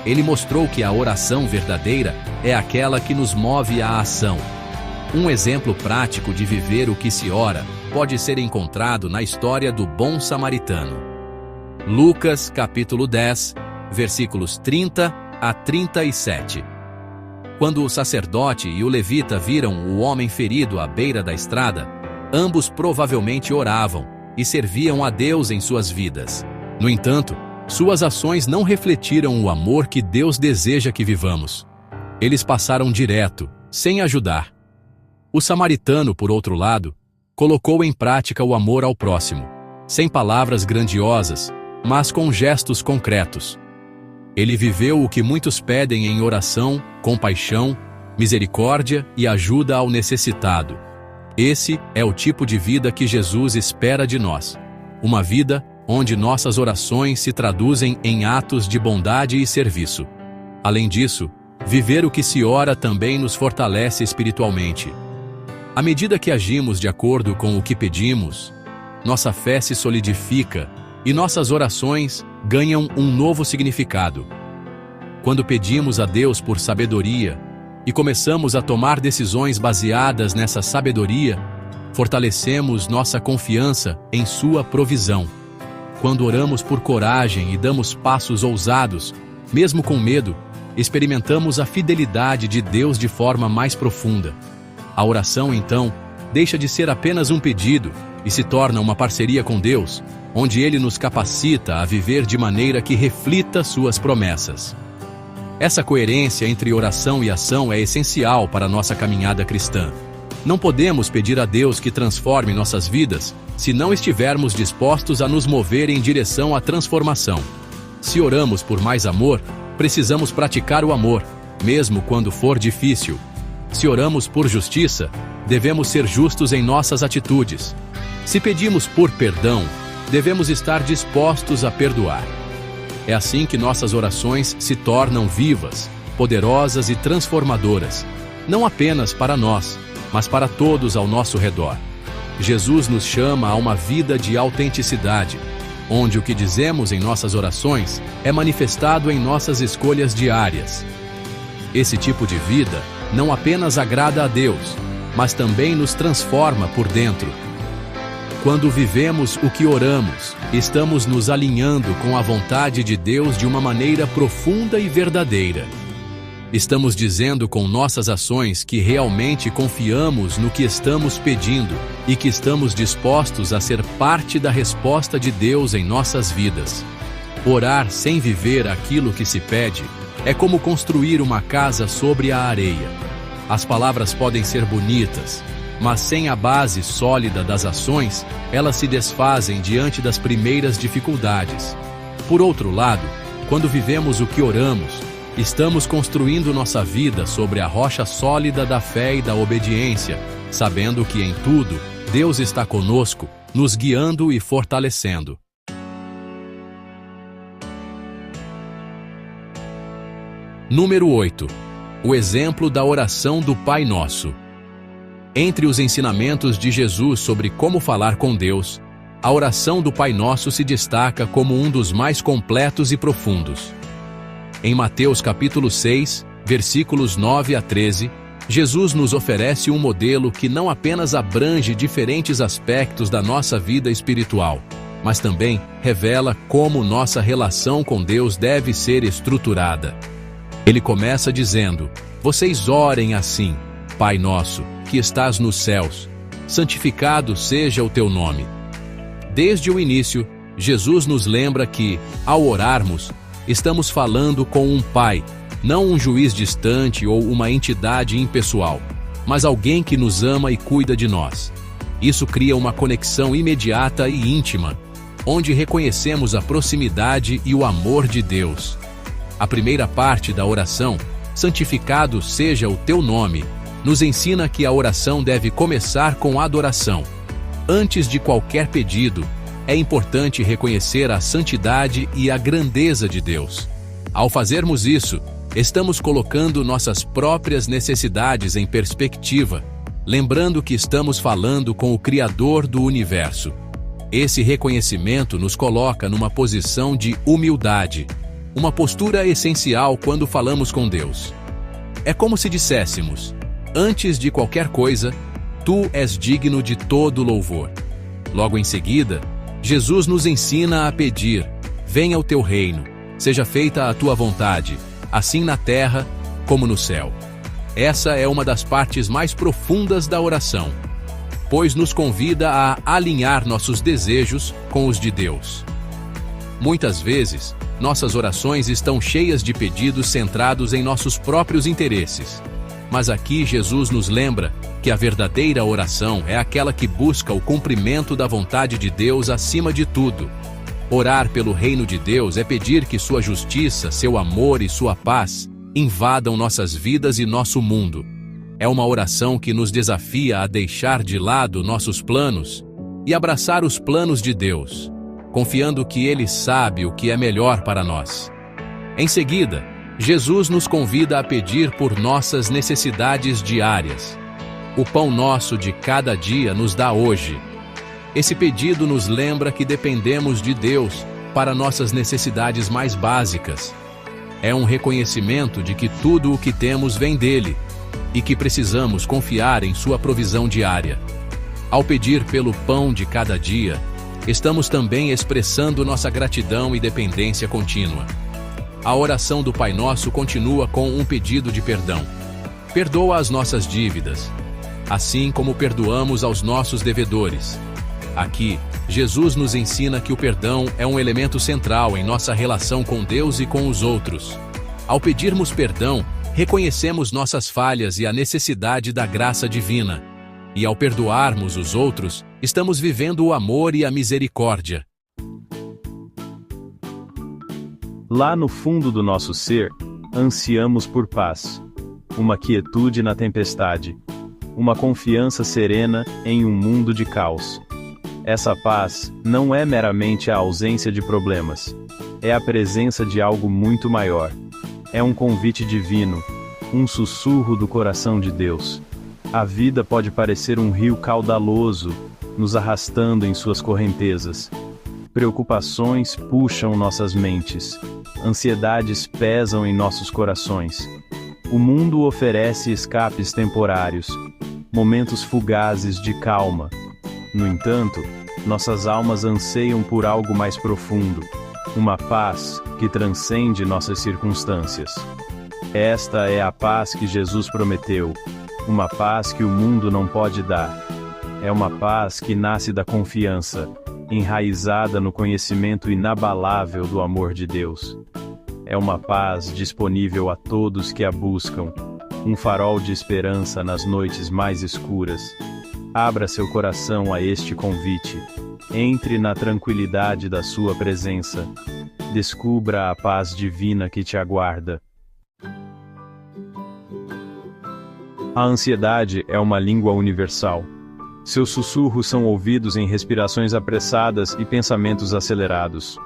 S1: Ele mostrou que a oração verdadeira é aquela que nos move à ação. Um exemplo prático de viver o que se ora pode ser encontrado na história do bom samaritano. Lucas, capítulo 10, versículos 30 a 37. Quando o sacerdote e o levita viram o homem ferido à beira da estrada, ambos provavelmente oravam e serviam a Deus em suas vidas. No entanto, suas ações não refletiram o amor que Deus deseja que vivamos. Eles passaram direto, sem ajudar. O samaritano, por outro lado, colocou em prática o amor ao próximo, sem palavras grandiosas, mas com gestos concretos. Ele viveu o que muitos pedem em oração, compaixão, misericórdia e ajuda ao necessitado. Esse é o tipo de vida que Jesus espera de nós. Uma vida onde nossas orações se traduzem em atos de bondade e serviço. Além disso, viver o que se ora também nos fortalece espiritualmente. À medida que agimos de acordo com o que pedimos, nossa fé se solidifica e nossas orações ganham um novo significado. Quando pedimos a Deus por sabedoria e começamos a tomar decisões baseadas nessa sabedoria, fortalecemos nossa confiança em sua provisão. Quando oramos por coragem e damos passos ousados, mesmo com medo, experimentamos a fidelidade de Deus de forma mais profunda. A oração, então, deixa de ser apenas um pedido e se torna uma parceria com Deus, onde Ele nos capacita a viver de maneira que reflita suas promessas. Essa coerência entre oração e ação é essencial para a nossa caminhada cristã. Não podemos pedir a Deus que transforme nossas vidas se não estivermos dispostos a nos mover em direção à transformação. Se oramos por mais amor, precisamos praticar o amor, mesmo quando for difícil. Se oramos por justiça, devemos ser justos em nossas atitudes. Se pedimos por perdão, devemos estar dispostos a perdoar. É assim que nossas orações se tornam vivas, poderosas e transformadoras, não apenas para nós, mas para todos ao nosso redor. Jesus nos chama a uma vida de autenticidade, onde o que dizemos em nossas orações é manifestado em nossas escolhas diárias. Esse tipo de vida não apenas agrada a Deus, mas também nos transforma por dentro. Quando vivemos o que oramos, estamos nos alinhando com a vontade de Deus de uma maneira profunda e verdadeira. Estamos dizendo com nossas ações que realmente confiamos no que estamos pedindo e que estamos dispostos a ser parte da resposta de Deus em nossas vidas. Orar sem viver aquilo que se pede é como construir uma casa sobre a areia. As palavras podem ser bonitas, mas sem a base sólida das ações, elas se desfazem diante das primeiras dificuldades. Por outro lado, quando vivemos o que oramos, estamos construindo nossa vida sobre a rocha sólida da fé e da obediência, sabendo que em tudo Deus está conosco, nos guiando e fortalecendo. Número 8. O exemplo da oração do Pai Nosso. Entre os ensinamentos de Jesus sobre como falar com Deus, a oração do Pai Nosso se destaca como um dos mais completos e profundos. Em Mateus capítulo 6, versículos 9 a 13, Jesus nos oferece um modelo que não apenas abrange diferentes aspectos da nossa vida espiritual, mas também revela como nossa relação com Deus deve ser estruturada. Ele começa dizendo: "Vocês orem assim, Pai nosso, que estás nos céus, santificado seja o teu nome." Desde o início, Jesus nos lembra que, ao orarmos, estamos falando com um Pai, não um juiz distante ou uma entidade impessoal, mas alguém que nos ama e cuida de nós. Isso cria uma conexão imediata e íntima, onde reconhecemos a proximidade e o amor de Deus. A primeira parte da oração, "Santificado seja o teu nome", nos ensina que a oração deve começar com adoração. Antes de qualquer pedido, é importante reconhecer a santidade e a grandeza de Deus. Ao fazermos isso, estamos colocando nossas próprias necessidades em perspectiva, lembrando que estamos falando com o Criador do universo. Esse reconhecimento nos coloca numa posição de humildade, uma postura essencial quando falamos com Deus. É como se disséssemos: "Antes de qualquer coisa, tu és digno de todo louvor." Logo em seguida, Jesus nos ensina a pedir: "Venha o teu reino, seja feita a tua vontade, assim na terra como no céu." Essa é uma das partes mais profundas da oração, pois nos convida a alinhar nossos desejos com os de Deus. Muitas vezes, nossas orações estão cheias de pedidos centrados em nossos próprios interesses. Mas aqui Jesus nos lembra que a verdadeira oração é aquela que busca o cumprimento da vontade de Deus acima de tudo. Orar pelo reino de Deus é pedir que sua justiça, seu amor e sua paz invadam nossas vidas e nosso mundo. É uma oração que nos desafia a deixar de lado nossos planos e abraçar os planos de Deus, confiando que Ele sabe o que é melhor para nós. Em seguida, Jesus nos convida a pedir por nossas necessidades diárias. O pão nosso de cada dia nos dá hoje. Esse pedido nos lembra que dependemos de Deus para nossas necessidades mais básicas. É um reconhecimento de que tudo o que temos vem dele e que precisamos confiar em sua provisão diária. Ao pedir pelo pão de cada dia, estamos também expressando nossa gratidão e dependência contínua. A oração do Pai Nosso continua com um pedido de perdão. Perdoa as nossas dívidas, assim como perdoamos aos nossos devedores. Aqui, Jesus nos ensina que o perdão é um elemento central em nossa relação com Deus e com os outros. Ao pedirmos perdão, reconhecemos nossas falhas e a necessidade da graça divina. E ao perdoarmos os outros, estamos vivendo o amor e a misericórdia.
S2: Lá no fundo do nosso ser, ansiamos por paz, uma quietude na tempestade, uma confiança serena em um mundo de caos. Essa paz não é meramente a ausência de problemas, é a presença de algo muito maior. É um convite divino, um sussurro do coração de Deus. A vida pode parecer um rio caudaloso, nos arrastando em suas correntezas. Preocupações puxam nossas mentes, ansiedades pesam em nossos corações. O mundo oferece escapes temporários, momentos fugazes de calma. No entanto, nossas almas anseiam por algo mais profundo, uma paz que transcende nossas circunstâncias. Esta é a paz que Jesus prometeu, uma paz que o mundo não pode dar. É uma paz que nasce da confiança, enraizada no conhecimento inabalável do amor de Deus. É uma paz disponível a todos que a buscam, um farol de esperança nas noites mais escuras. Abra seu coração a este convite. Entre na tranquilidade da sua presença. Descubra a paz divina que te aguarda. A ansiedade é uma língua universal. Seus sussurros são ouvidos em respirações apressadas e pensamentos acelerados.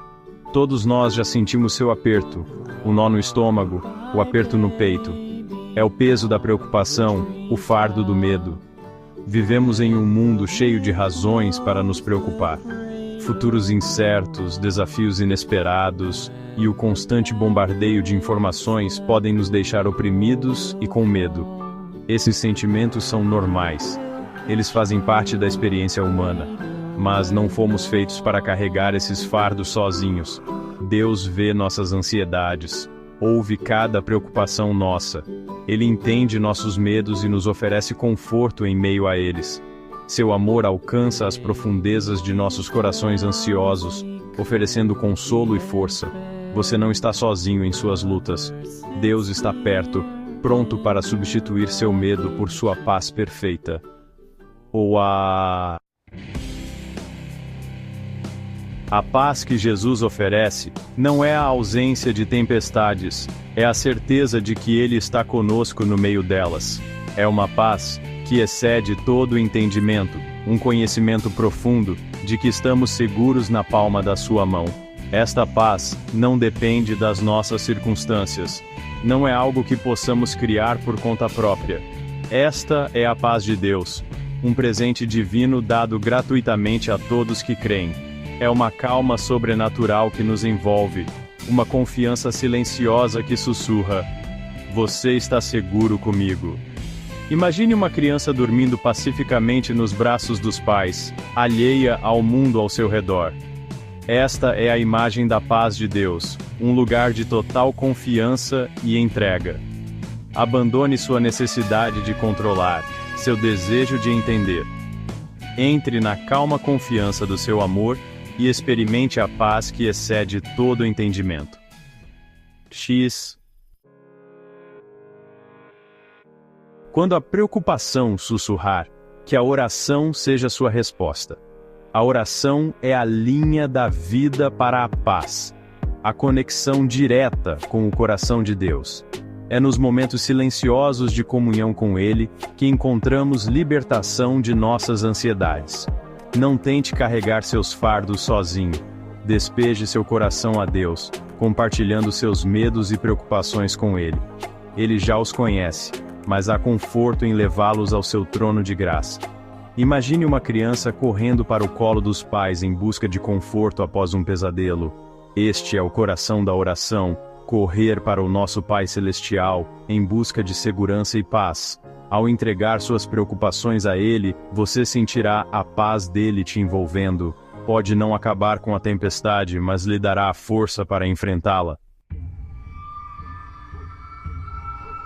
S2: Todos nós já sentimos seu aperto, o nó no estômago, o aperto no peito. É o peso da preocupação, o fardo do medo. Vivemos em um mundo cheio de razões para nos preocupar. Futuros incertos, desafios inesperados e o constante bombardeio de informações podem nos deixar oprimidos e com medo. Esses sentimentos são normais. Eles fazem parte da experiência humana. Mas não fomos feitos para carregar esses fardos sozinhos. Deus vê nossas ansiedades, ouve cada preocupação nossa. Ele entende nossos medos e nos oferece conforto em meio a eles. Seu amor alcança as profundezas de nossos corações ansiosos, oferecendo consolo e força. Você não está sozinho em suas lutas. Deus está perto, pronto para substituir seu medo por sua paz perfeita. A paz que Jesus oferece não é a ausência de tempestades, é a certeza de que Ele está conosco no meio delas. É uma paz que excede todo o entendimento, um conhecimento profundo de que estamos seguros na palma da sua mão. Esta paz não depende das nossas circunstâncias. Não é algo que possamos criar por conta própria. Esta é a paz de Deus, um presente divino dado gratuitamente a todos que creem. É uma calma sobrenatural que nos envolve, uma confiança silenciosa que sussurra: você está seguro comigo. Imagine uma criança dormindo pacificamente nos braços dos pais, alheia ao mundo ao seu redor. Esta é a imagem da paz de Deus, um lugar de total confiança e entrega. Abandone sua necessidade de controlar, seu desejo de entender. Entre na calma confiança do seu amor e experimente a paz que excede todo entendimento. Quando a preocupação sussurrar, que a oração seja sua resposta. A oração é a linha da vida para a paz, a conexão direta com o coração de Deus. É nos momentos silenciosos de comunhão com Ele que encontramos libertação de nossas ansiedades. Não tente carregar seus fardos sozinho. Despeje seu coração a Deus, compartilhando seus medos e preocupações com Ele. Ele já os conhece, mas há conforto em levá-los ao seu trono de graça. Imagine uma criança correndo para o colo dos pais em busca de conforto após um pesadelo. Este é o coração da oração, correr para o nosso Pai Celestial, em busca de segurança e paz. Ao entregar suas preocupações a Ele, você sentirá a paz dele te envolvendo. Pode não acabar com a tempestade, mas lhe dará a força para enfrentá-la.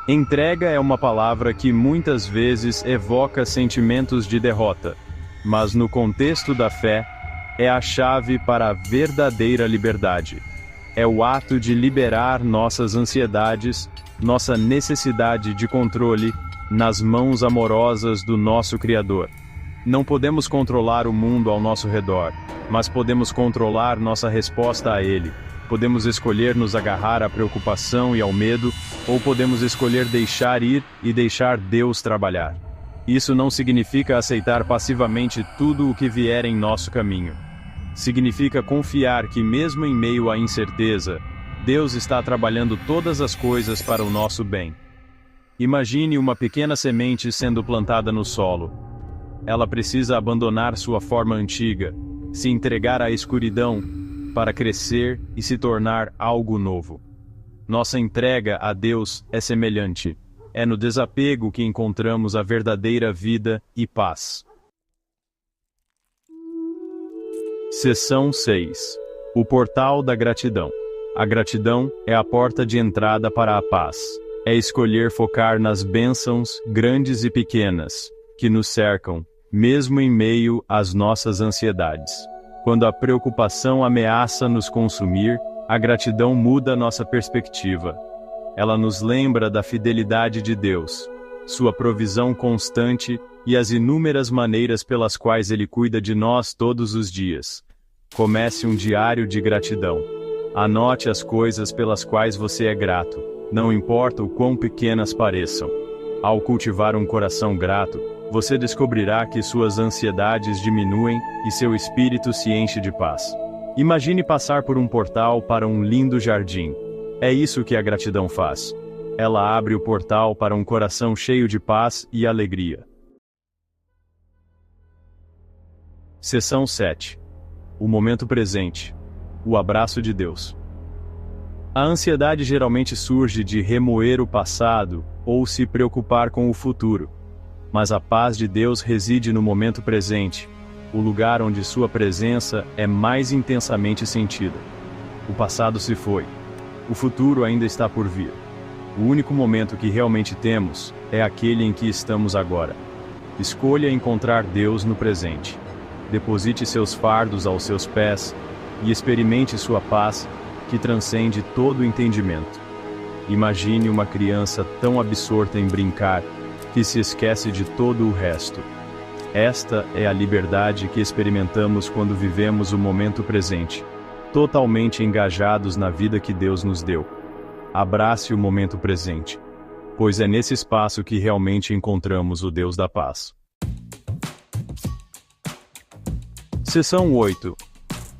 S2: Entrega é uma palavra que muitas vezes evoca sentimentos de derrota, mas no contexto da fé, é a chave para a verdadeira liberdade. É o ato de liberar nossas ansiedades, nossa necessidade de controle, nas mãos amorosas do nosso Criador. Não podemos controlar o mundo ao nosso redor, mas podemos controlar nossa resposta a ele. Podemos escolher nos agarrar à preocupação e ao medo, ou podemos escolher deixar ir e deixar Deus trabalhar. Isso não significa aceitar passivamente tudo o que vier em nosso caminho. Significa confiar que mesmo em meio à incerteza, Deus está trabalhando todas as coisas para o nosso bem. Imagine uma pequena semente sendo plantada no solo. Ela precisa abandonar sua forma antiga, se entregar à escuridão, para crescer e se tornar algo novo. Nossa entrega a Deus é semelhante. É no desapego que encontramos a verdadeira vida e paz. Seção 6. O portal da gratidão. A gratidão é a porta de entrada para a paz. É escolher focar nas bênçãos, grandes e pequenas, que nos cercam, mesmo em meio às nossas ansiedades. Quando a preocupação ameaça nos consumir, a gratidão muda nossa perspectiva. Ela nos lembra da fidelidade de Deus, sua provisão constante e as inúmeras maneiras pelas quais Ele cuida de nós todos os dias. Comece um diário de gratidão. Anote as coisas pelas quais você é grato, não importa o quão pequenas pareçam. Ao cultivar um coração grato, você descobrirá que suas ansiedades diminuem e seu espírito se enche de paz. Imagine passar por um portal para um lindo jardim. É isso que a gratidão faz. Ela abre o portal para um coração cheio de paz e alegria. Seção 7. O momento presente. O abraço de Deus. A ansiedade geralmente surge de remoer o passado ou se preocupar com o futuro. Mas a paz de Deus reside no momento presente, o lugar onde sua presença é mais intensamente sentida. O passado se foi. O futuro ainda está por vir. O único momento que realmente temos é aquele em que estamos agora. Escolha encontrar Deus no presente. Deposite seus fardos aos seus pés e experimente sua paz, que transcende todo o entendimento. Imagine uma criança tão absorta em brincar que se esquece de todo o resto. Esta é a liberdade que experimentamos quando vivemos o momento presente, totalmente engajados na vida que Deus nos deu. Abrace o momento presente, pois é nesse espaço que realmente encontramos o Deus da paz. Seção 8.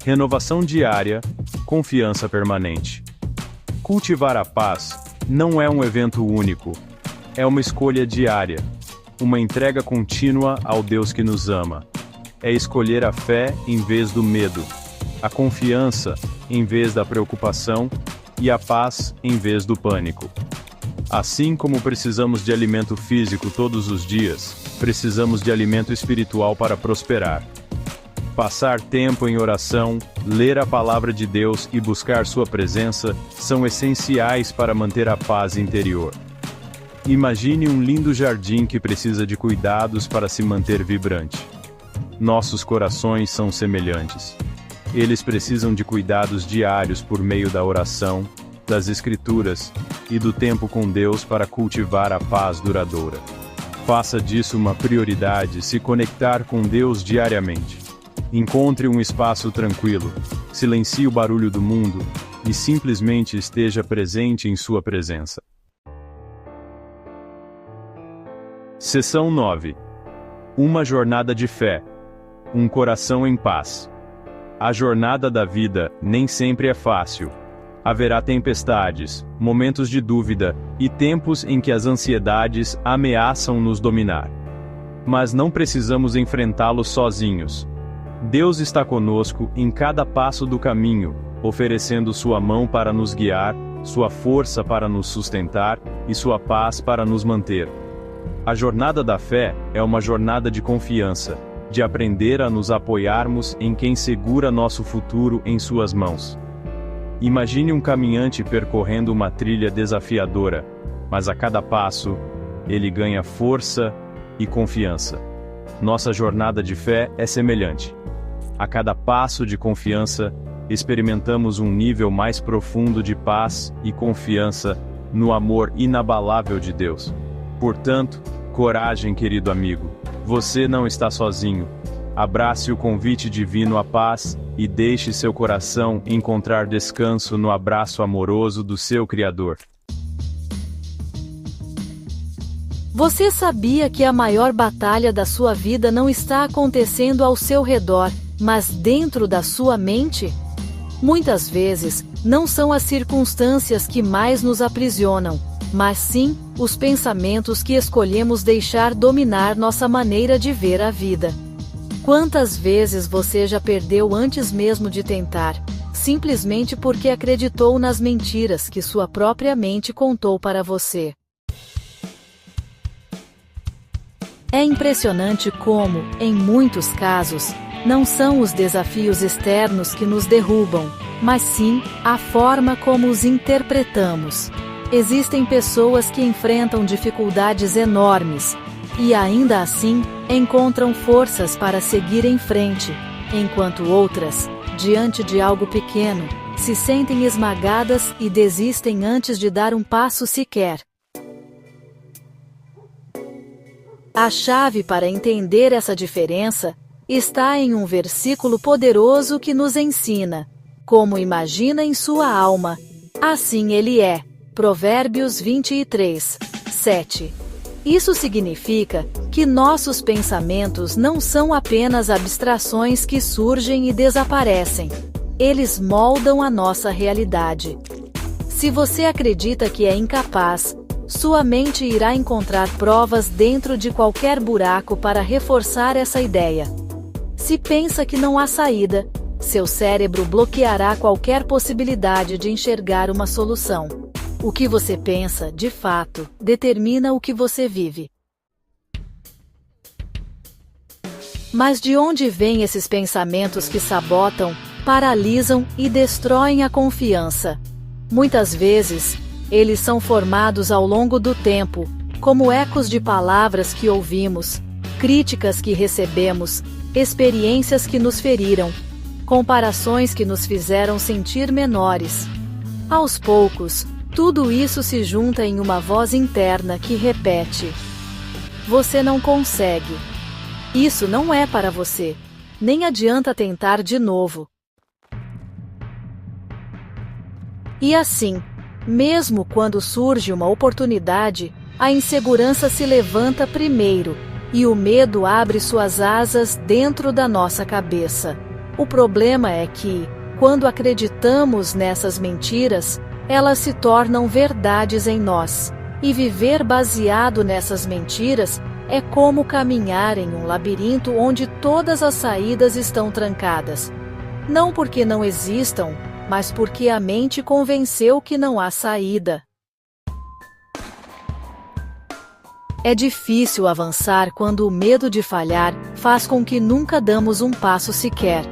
S2: Renovação diária, confiança permanente. Cultivar a paz não é um evento único, é uma escolha diária, uma entrega contínua ao Deus que nos ama. É escolher a fé em vez do medo, a confiança em vez da preocupação e a paz em vez do pânico. Assim como precisamos de alimento físico todos os dias, precisamos de alimento espiritual para prosperar. Passar tempo em oração, ler a palavra de Deus e buscar sua presença são essenciais para manter a paz interior. Imagine um lindo jardim que precisa de cuidados para se manter vibrante. Nossos corações são semelhantes. Eles precisam de cuidados diários por meio da oração, das Escrituras e do tempo com Deus para cultivar a paz duradoura. Faça disso uma prioridade se conectar com Deus diariamente. Encontre um espaço tranquilo, silencie o barulho do mundo e simplesmente esteja presente em sua presença. Seção 9. Uma jornada de fé. Um coração em paz. A jornada da vida nem sempre é fácil. Haverá tempestades, momentos de dúvida e tempos em que as ansiedades ameaçam nos dominar. Mas não precisamos enfrentá-los sozinhos. Deus está conosco em cada passo do caminho, oferecendo sua mão para nos guiar, sua força para nos sustentar e sua paz para nos manter. A jornada da fé é uma jornada de confiança, de aprender a nos apoiarmos em quem segura nosso futuro em suas mãos. Imagine um caminhante percorrendo uma trilha desafiadora, mas a cada passo, ele ganha força e confiança. Nossa jornada de fé é semelhante. A cada passo de confiança, experimentamos um nível mais profundo de paz e confiança no amor inabalável de Deus. Portanto, coragem, querido amigo. Você não está sozinho. Abrace o convite divino à paz e deixe seu coração encontrar descanso no abraço amoroso do seu Criador.
S3: Você sabia que a maior batalha da sua vida não está acontecendo ao seu redor, mas dentro da sua mente? Muitas vezes, não são as circunstâncias que mais nos aprisionam, mas sim, os pensamentos que escolhemos deixar dominar nossa maneira de ver a vida. Quantas vezes você já perdeu antes mesmo de tentar, simplesmente porque acreditou nas mentiras que sua própria mente contou para você? É impressionante como, em muitos casos, não são os desafios externos que nos derrubam, mas sim a forma como os interpretamos. Existem pessoas que enfrentam dificuldades enormes e, ainda assim, encontram forças para seguir em frente, enquanto outras, diante de algo pequeno, se sentem esmagadas e desistem antes de dar um passo sequer. A chave para entender essa diferença está em um versículo poderoso que nos ensina: como imagina em sua alma, assim ele é. Provérbios 23, 7. Isso significa que nossos pensamentos não são apenas abstrações que surgem e desaparecem. Eles moldam a nossa realidade. Se você acredita que é incapaz, sua mente irá encontrar provas dentro de qualquer buraco para reforçar essa ideia. Se pensa que não há saída, seu cérebro bloqueará qualquer possibilidade de enxergar uma solução. O que você pensa, de fato, determina o que você vive. Mas de onde vêm esses pensamentos que sabotam, paralisam e destroem a confiança? Muitas vezes, eles são formados ao longo do tempo, como ecos de palavras que ouvimos, críticas que recebemos, experiências que nos feriram, comparações que nos fizeram sentir menores. Aos poucos, tudo isso se junta em uma voz interna que repete: você não consegue. Isso não é para você. Nem adianta tentar de novo. E assim, mesmo quando surge uma oportunidade, a insegurança se levanta primeiro, e o medo abre suas asas dentro da nossa cabeça. O problema é que, quando acreditamos nessas mentiras, elas se tornam verdades em nós. E viver baseado nessas mentiras é como caminhar em um labirinto onde todas as saídas estão trancadas. Não porque não existam, mas porque a mente convenceu que não há saída. É difícil avançar quando o medo de falhar faz com que nunca damos um passo sequer.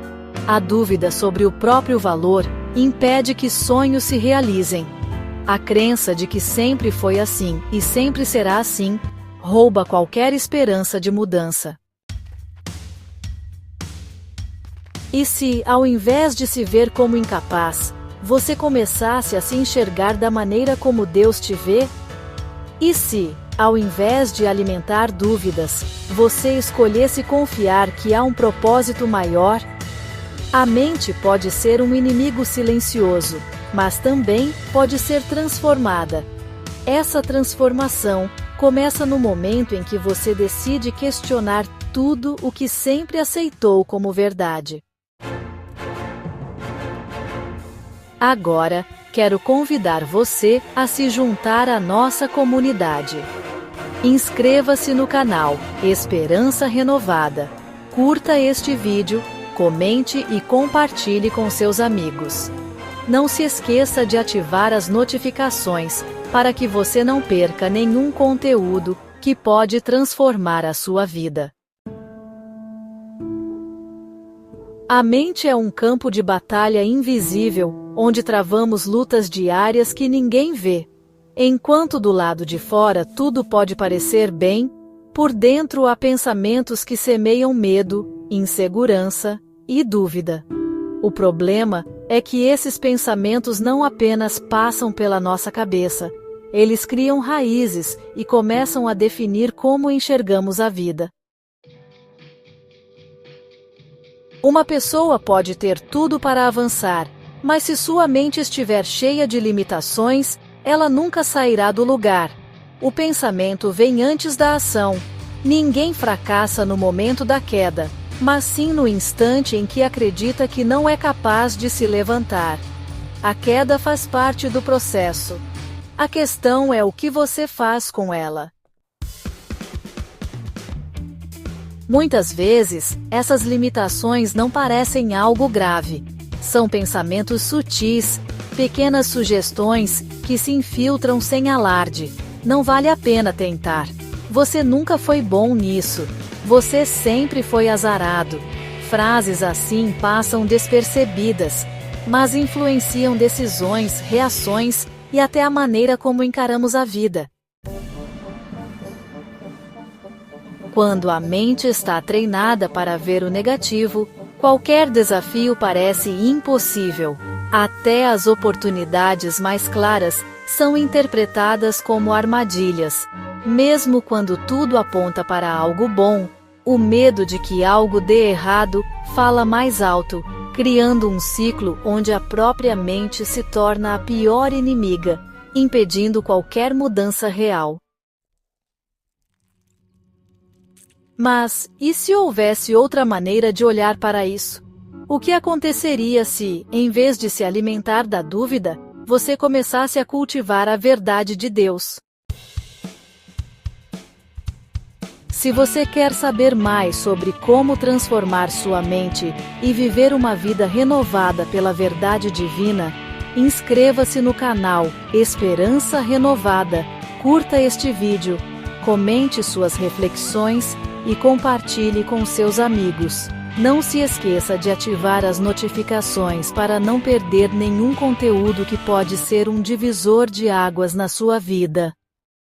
S3: A dúvida sobre o próprio valor impede que sonhos se realizem. A crença de que sempre foi assim e sempre será assim rouba qualquer esperança de mudança. E se, ao invés de se ver como incapaz, você começasse a se enxergar da maneira como Deus te vê? E se, ao invés de alimentar dúvidas, você escolhesse confiar que há um propósito maior? A mente pode ser um inimigo silencioso, mas também pode ser transformada. Essa transformação começa no momento em que você decide questionar tudo o que sempre aceitou como verdade. Agora, quero convidar você a se juntar à nossa comunidade. Inscreva-se no canal Esperança Renovada, curta este vídeo, comente e compartilhe com seus amigos. Não se esqueça de ativar as notificações para que você não perca nenhum conteúdo que pode transformar a sua vida. A mente é um campo de batalha invisível, onde travamos lutas diárias que ninguém vê. Enquanto do lado de fora tudo pode parecer bem, por dentro há pensamentos que semeiam medo, insegurança e dúvida. O problema é que esses pensamentos não apenas passam pela nossa cabeça, eles criam raízes e começam a definir como enxergamos a vida. Uma pessoa pode ter tudo para avançar, mas se sua mente estiver cheia de limitações, ela nunca sairá do lugar. O pensamento vem antes da ação. Ninguém fracassa no momento da queda, mas sim no instante em que acredita que não é capaz de se levantar. A queda faz parte do processo. A questão é o que você faz com ela. Muitas vezes, essas limitações não parecem algo grave. São pensamentos sutis, pequenas sugestões que se infiltram sem alarde. Não vale a pena tentar. Você nunca foi bom nisso. Você sempre foi azarado. Frases assim passam despercebidas, mas influenciam decisões, reações e até a maneira como encaramos a vida. Quando a mente está treinada para ver o negativo, qualquer desafio parece impossível. Até as oportunidades mais claras são interpretadas como armadilhas. Mesmo quando tudo aponta para algo bom, o medo de que algo dê errado fala mais alto, criando um ciclo onde a própria mente se torna a pior inimiga, impedindo qualquer mudança real. Mas, e se houvesse outra maneira de olhar para isso? O que aconteceria se, em vez de se alimentar da dúvida, você começasse a cultivar a verdade de Deus? Se você quer saber mais sobre como transformar sua mente e viver uma vida renovada pela verdade divina, inscreva-se no canal Esperança Renovada, curta este vídeo, comente suas reflexões e compartilhe com seus amigos. Não se esqueça de ativar as notificações para não perder nenhum conteúdo que pode ser um divisor de águas na sua vida.